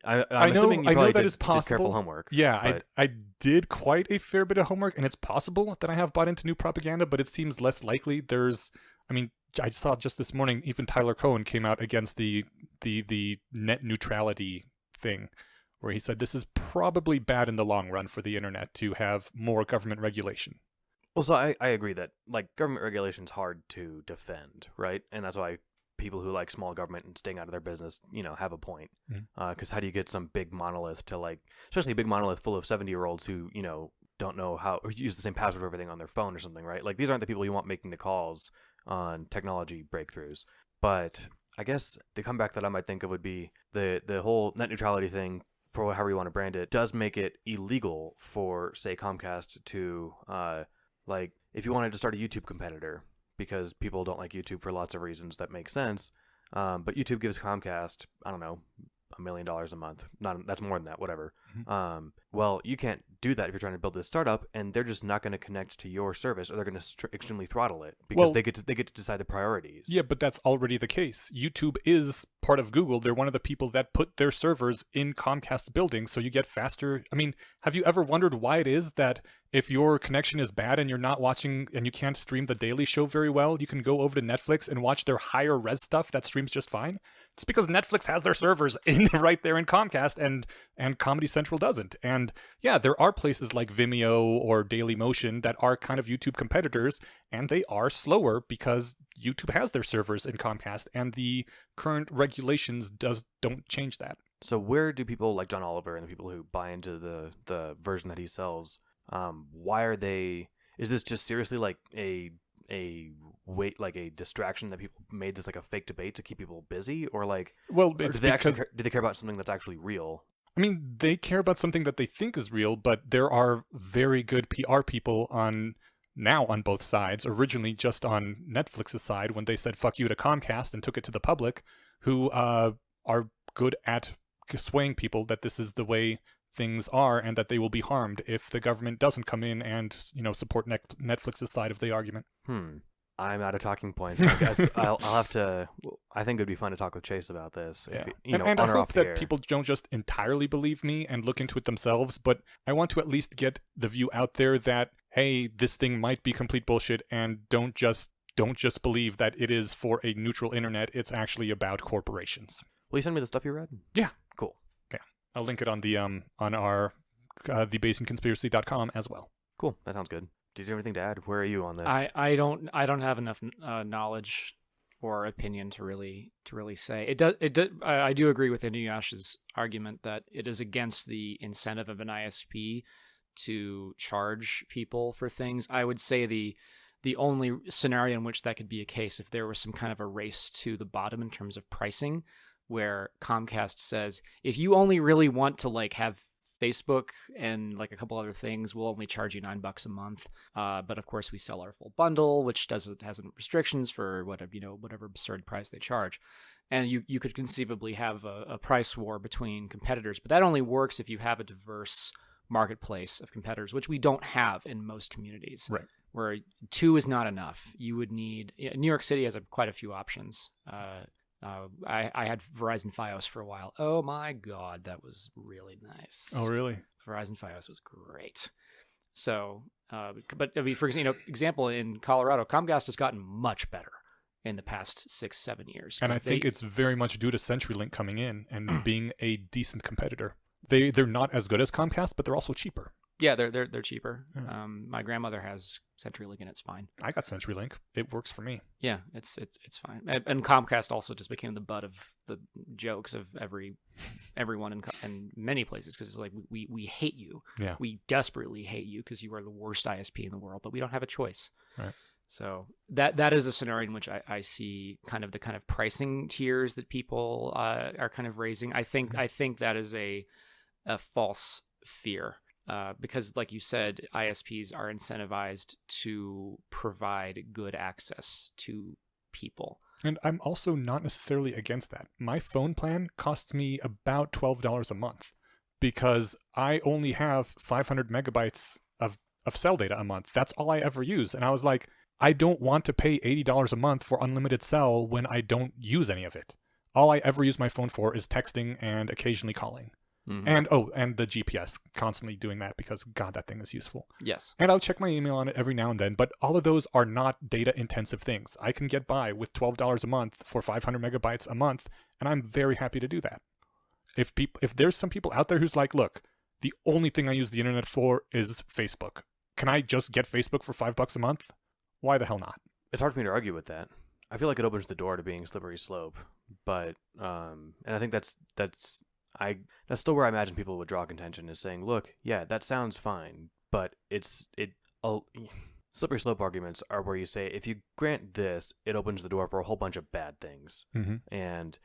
I'm I know, assuming you I know probably that did, is possible. did careful homework. Yeah, I did quite a fair bit of homework, and it's possible that I have bought into new propaganda, but it seems less likely. I saw just this morning, even Tyler Cohen came out against the net neutrality thing, where he said this is probably bad in the long run for the internet to have more government regulation. Well, so I agree that government regulation is hard to defend, right? And that's why people who like small government and staying out of their business, have a point. Because how do you get some big monolith to especially a big monolith full of 70-year-olds who, don't know how, or use the same password for everything on their phone or something, right? These aren't the people you want making the calls on technology breakthroughs. But I guess the comeback that I might think of would be the whole net neutrality thing, for however you want to brand it, does make it illegal for, say, Comcast to, if you wanted to start a YouTube competitor, because people don't like YouTube for lots of reasons that make sense. But YouTube gives Comcast, I don't know, $1 million a month. That's more than that, whatever. Well, you can't do that if you're trying to build this startup, and they're just not going to connect to your service, or they're going to extremely throttle it because they get to decide the priorities. Yeah, but that's already the case. YouTube is part of Google. They're one of the people that put their servers in Comcast buildings, so you get faster. I mean, have you ever wondered why it is that if your connection is bad and you're not watching and you can't stream The Daily Show very well, you can go over to Netflix and watch their higher res stuff that streams just fine? It's because Netflix has their servers right there in Comcast, and Comedy Central doesn't. And yeah, there are places like Vimeo or Dailymotion that are kind of YouTube competitors, and they are slower because YouTube has their servers in Comcast, and the current regulations don't change that. So where do people like John Oliver and the people who buy into the version that he sells, why are they? Is this just seriously a distraction that people made this a fake debate to keep people busy, or it's do they care about something that's actually real? I mean, they care about something that they think is real, but there are very good PR people on both sides. Originally just on Netflix's side when they said fuck you to Comcast and took it to the public, who are good at swaying people that this is the way things are and that they will be harmed if the government doesn't come in and, support Netflix's side of the argument. I'm out of talking points. I guess I'll have to. I think it'd be fun to talk with Chase about this. Yeah. If, and I hope that air. people don't just entirely believe me and look into it themselves, but I want to at least get the view out there that, hey, this thing might be complete bullshit, and don't just believe that it is for a neutral internet. It's actually about corporations. Will you send me the stuff you read? Yeah. Cool. Yeah. I'll link it on the on our theBayesianConspiracy.com as well. Cool. That sounds good. Did you have anything to add? Where are you on this? I don't have enough knowledge or opinion to really say. I do agree with Inuyasha's argument that it is against the incentive of an ISP to charge people for things. I would say the only scenario in which that could be a case if there was some kind of a race to the bottom in terms of pricing, where Comcast says, if you only really want to have Facebook and a couple other things, we'll only charge you $9 a month. But of course we sell our full bundle, which has restrictions for whatever absurd price they charge. And you could conceivably have a price war between competitors, but that only works if you have a diverse marketplace of competitors, which we don't have in most communities. Right. Where 2 is not enough. You would need. New York City has quite a few options. I had Verizon Fios for a while. Oh my God, that was really nice. Oh, really? Verizon Fios was great. So, but I mean, for example, in Colorado, Comcast has gotten much better in the past 6-7 years. And I think it's very much due to CenturyLink coming in and being a decent competitor. They're not as good as Comcast, but they're also cheaper. Yeah, they're cheaper. Yeah. My grandmother has CenturyLink and it's fine. I got CenturyLink. It works for me. Yeah, it's fine. And Comcast also just became the butt of the jokes of everyone in many places, because it's like we hate you. Yeah. We desperately hate you because you are the worst ISP in the world, but we don't have a choice. Right. So that is a scenario in which I see kind of the kind of pricing tiers that people are kind of raising. I think that is a false fear. Because, like you said, ISPs are incentivized to provide good access to people. And I'm also not necessarily against that. My phone plan costs me about $12 a month because I only have 500 megabytes of cell data a month. That's all I ever use. And I was like, I don't want to pay $80 a month for unlimited cell when I don't use any of it. All I ever use my phone for is texting and occasionally calling. Mm-hmm. And the GPS, constantly doing that because, God, that thing is useful. Yes. And I'll check my email on it every now and then, but all of those are not data-intensive things. I can get by with $12 a month for 500 megabytes a month, and I'm very happy to do that. If there's some people out there who's like, look, the only thing I use the internet for is Facebook. Can I just get Facebook for $5 a month? Why the hell not? It's hard for me to argue with that. I feel like it opens the door to being slippery slope, but and I think that's still where I imagine people would draw contention, is saying, look, yeah, that sounds fine, but slippery slope arguments are where you say, if you grant this, it opens the door for a whole bunch of bad things. Mm-hmm. And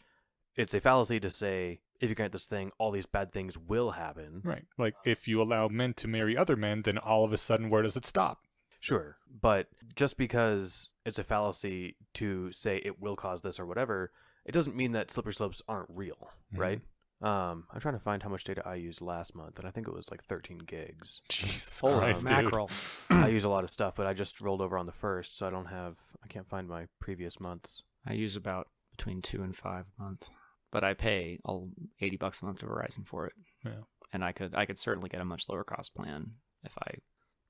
it's a fallacy to say, if you grant this thing, all these bad things will happen. Right. Like, if you allow men to marry other men, then all of a sudden, where does it stop? Sure. But just because it's a fallacy to say it will cause this or whatever, it doesn't mean that slippery slopes aren't real, Mm-hmm. right? I'm trying to find how much data I used last month, and I think it was like 13 gigs. Jesus Holy Christ, mackerel. I use a lot of stuff, but I just rolled over on the 1st, so I can't find my previous months. I use about between 2 and 5 a month, but I pay $80 a month to Verizon for it. Yeah. And I could certainly get a much lower cost plan if I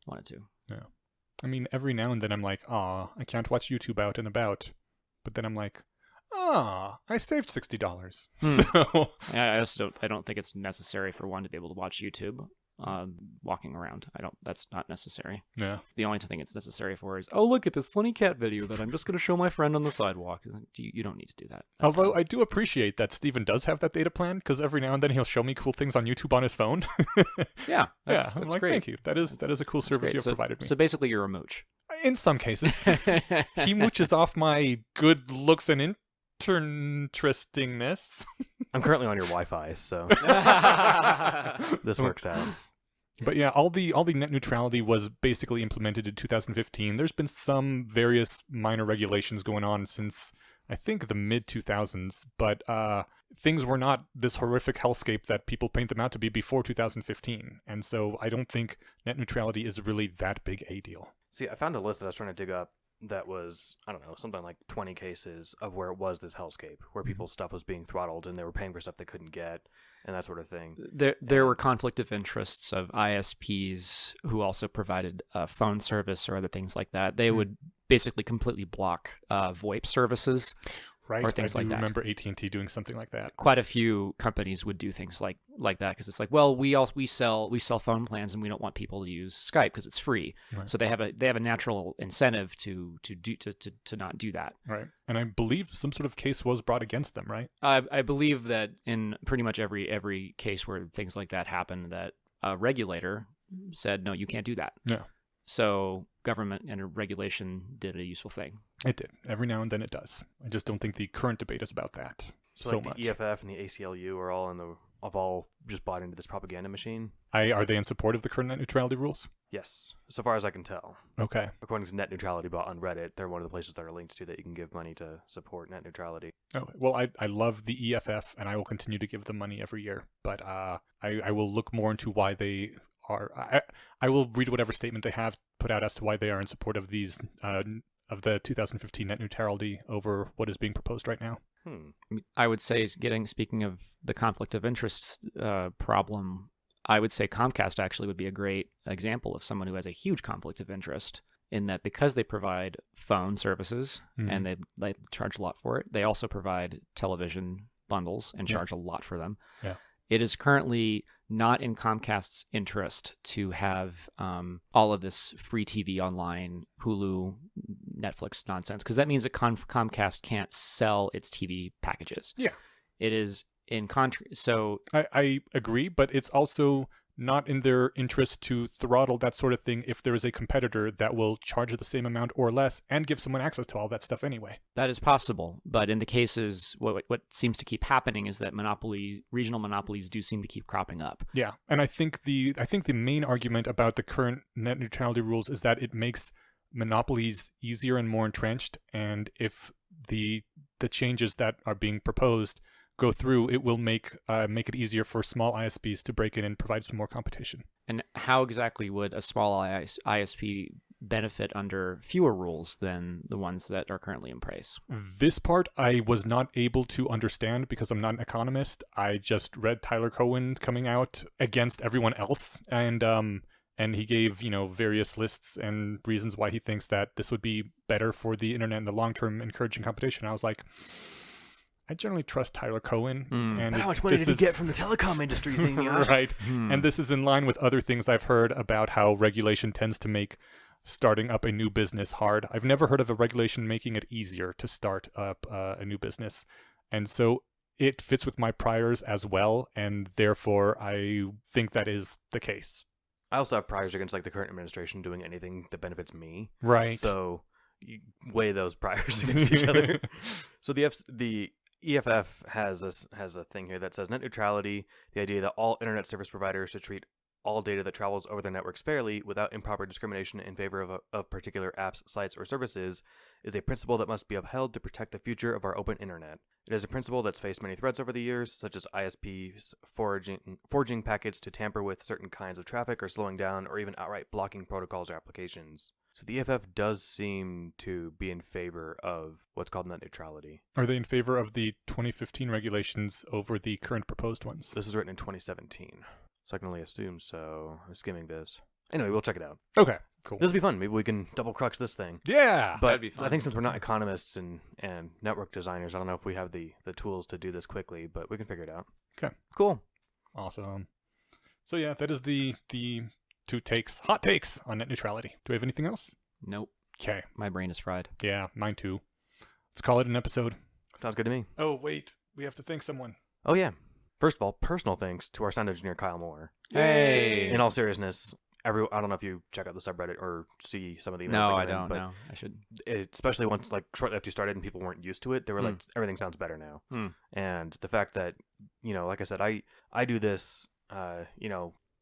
wanted to. Yeah. I mean, every now and then I'm like, I can't watch YouTube out and about. But then I'm like, I saved $60. So Yeah, I don't think it's necessary for one to be able to watch YouTube walking around. That's not necessary. yeah. The only thing it's necessary for is, oh, look at this funny cat video that I'm just going to show my friend on the sidewalk. You don't need to do that. That's Although fine. I do appreciate that Steven does have that data plan, because every now and then he'll show me cool things on YouTube on his phone. Yeah, that's I'm like, great. thank you. That is a cool service Great. you have provided me. So basically, you're a mooch. In some cases, he mooches off my good looks and interestingness. I'm currently on your Wi-Fi, so this works out. But yeah, all the net neutrality was basically implemented in 2015. There's been some various minor regulations going on since I think, the mid-2000s, but things were not this horrific hellscape that people paint them out to be before 2015. And so I don't think net neutrality is really that big a deal. See, I found a list that I was trying to dig up that was, I don't know, something like 20 cases of where it was this hellscape, where people's stuff was being throttled and they were paying for stuff they couldn't get and that sort of thing. There were conflict of interests of ISPs who also provided phone service or other things like that. They would basically completely block VoIP services. Right, or things I like do that. remember AT&T doing something like that. Quite a few companies would do things like that because it's like, well, we sell phone plans and we don't want people to use Skype because it's free. Right. So they have a natural incentive to not do that. Right, and I believe some sort of case was brought against them, right? I believe that in pretty much every case where things like that happen, that a regulator said, no, you can't do that. No. So government and regulation did a useful thing. It did. Every now and then it does. I just don't think the current debate is about that So like much. the EFF and the ACLU are all just bought into this propaganda machine? Are they in support of the current net neutrality rules? Yes, so far as I can tell. Okay. According to Net Neutrality Bot on Reddit, they're one of the places that are linked to that you can give money to support net neutrality. Oh, well, I love the EFF, and I will continue to give them money every year. But I will look more into why they are. I will read whatever statement they have put out as to why they are in support of these of the 2015 net neutrality over what is being proposed right now. I would say, speaking of the conflict of interest problem, I would say Comcast actually would be a great example of someone who has a huge conflict of interest, in that because they provide phone services and they charge a lot for it, they also provide television bundles and charge a lot for them. Yeah. It is currently not in Comcast's interest to have all of this free TV online, Hulu, Netflix nonsense, because that means that Comcast can't sell its TV packages. Yeah. It is in so I agree, but it's also not in their interest to throttle that sort of thing if there is a competitor that will charge the same amount or less and give someone access to all that stuff anyway. that is possible. But in the cases, what seems to keep happening is that regional monopolies do seem to keep cropping up. Yeah, and I think the main argument about the current net neutrality rules is that it makes monopolies easier and more entrenched, and if the changes that are being proposed go through, it will make it easier for small ISPs to break in and provide some more competition. And how exactly would a small ISP benefit under fewer rules than the ones that are currently in place? This part I was not able to understand because I'm not an economist. I just read Tyler Cowen coming out against everyone else, and he gave, various lists and reasons why he thinks that this would be better for the internet in the long term, encouraging competition. I was like, I generally trust Tyler Cowen. And How much money did he get from the telecom industry? Right. And this is in line with other things I've heard about how regulation tends to make starting up a new business hard. I've never heard of a regulation making it easier to start up a new business. And so it fits with my priors as well, and therefore I think that is the case. I also have priors against like the current administration doing anything that benefits me. Right. So you weigh those priors against each other. So the EFF has a thing here that says net neutrality, the idea that all internet service providers should treat all data that travels over their networks fairly without improper discrimination in favor of particular apps, sites, or services, is a principle that must be upheld to protect the future of our open internet. It is a principle that's faced many threats over the years, such as ISPs forging packets to tamper with certain kinds of traffic or slowing down or even outright blocking protocols or applications. So the EFF does seem to be in favor of what's called net neutrality. Are they in favor of the 2015 regulations over the current proposed ones? This was written in 2017, so I can only assume so. I'm skimming this. Anyway, we'll check it out. Okay, cool. This will be fun. Maybe we can double crux this thing. Yeah! But that'd be fun. I think since we're not economists and network designers, I don't know if we have the tools to do this quickly, but we can figure it out. Okay. Cool. Awesome. So yeah, that is the hot takes on net neutrality. Do we have anything else? Nope. Okay. My brain is fried. Yeah, mine too. Let's call it an episode. Sounds good to me. Oh, wait. We have to thank someone. Oh, yeah. First of all, personal thanks to our sound engineer, Kyle Moore. Hey! In all seriousness, I don't know if you check out the subreddit or see some of the emails. No, that I come in, don't. but No, I should. especially once, like, shortly after you started and people weren't used to it, they were like, everything sounds better now. And the fact that, like I said, I do this,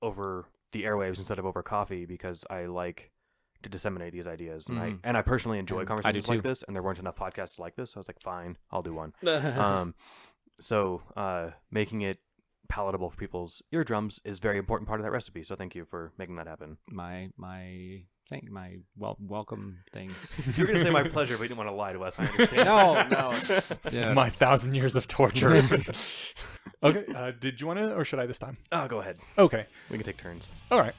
over the airwaves instead of over coffee because I like to disseminate these ideas. And I personally enjoy conversations like this, and there weren't enough podcasts like this, so I was like, fine, I'll do one. So making it palatable for people's eardrums is a very important part of that recipe. So thank you for making that happen. Welcome things. You're gonna say my pleasure, but you didn't want to lie to us. I understand. No. Yeah. My 1,000 years of torture. Okay. Did you want to, or should I this time? Oh, go ahead. Okay. We can take turns. All right.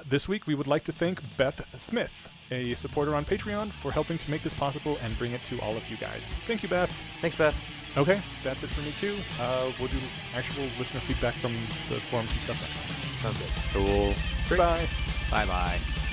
This week, we would like to thank Beth Smith, a supporter on Patreon, for helping to make this possible and bring it to all of you guys. Thank you, Beth. Thanks, Beth. Okay, that's it for me too. We'll do actual listener feedback from the forums and stuff next time. Sounds good. Cool. Bye. Bye-bye.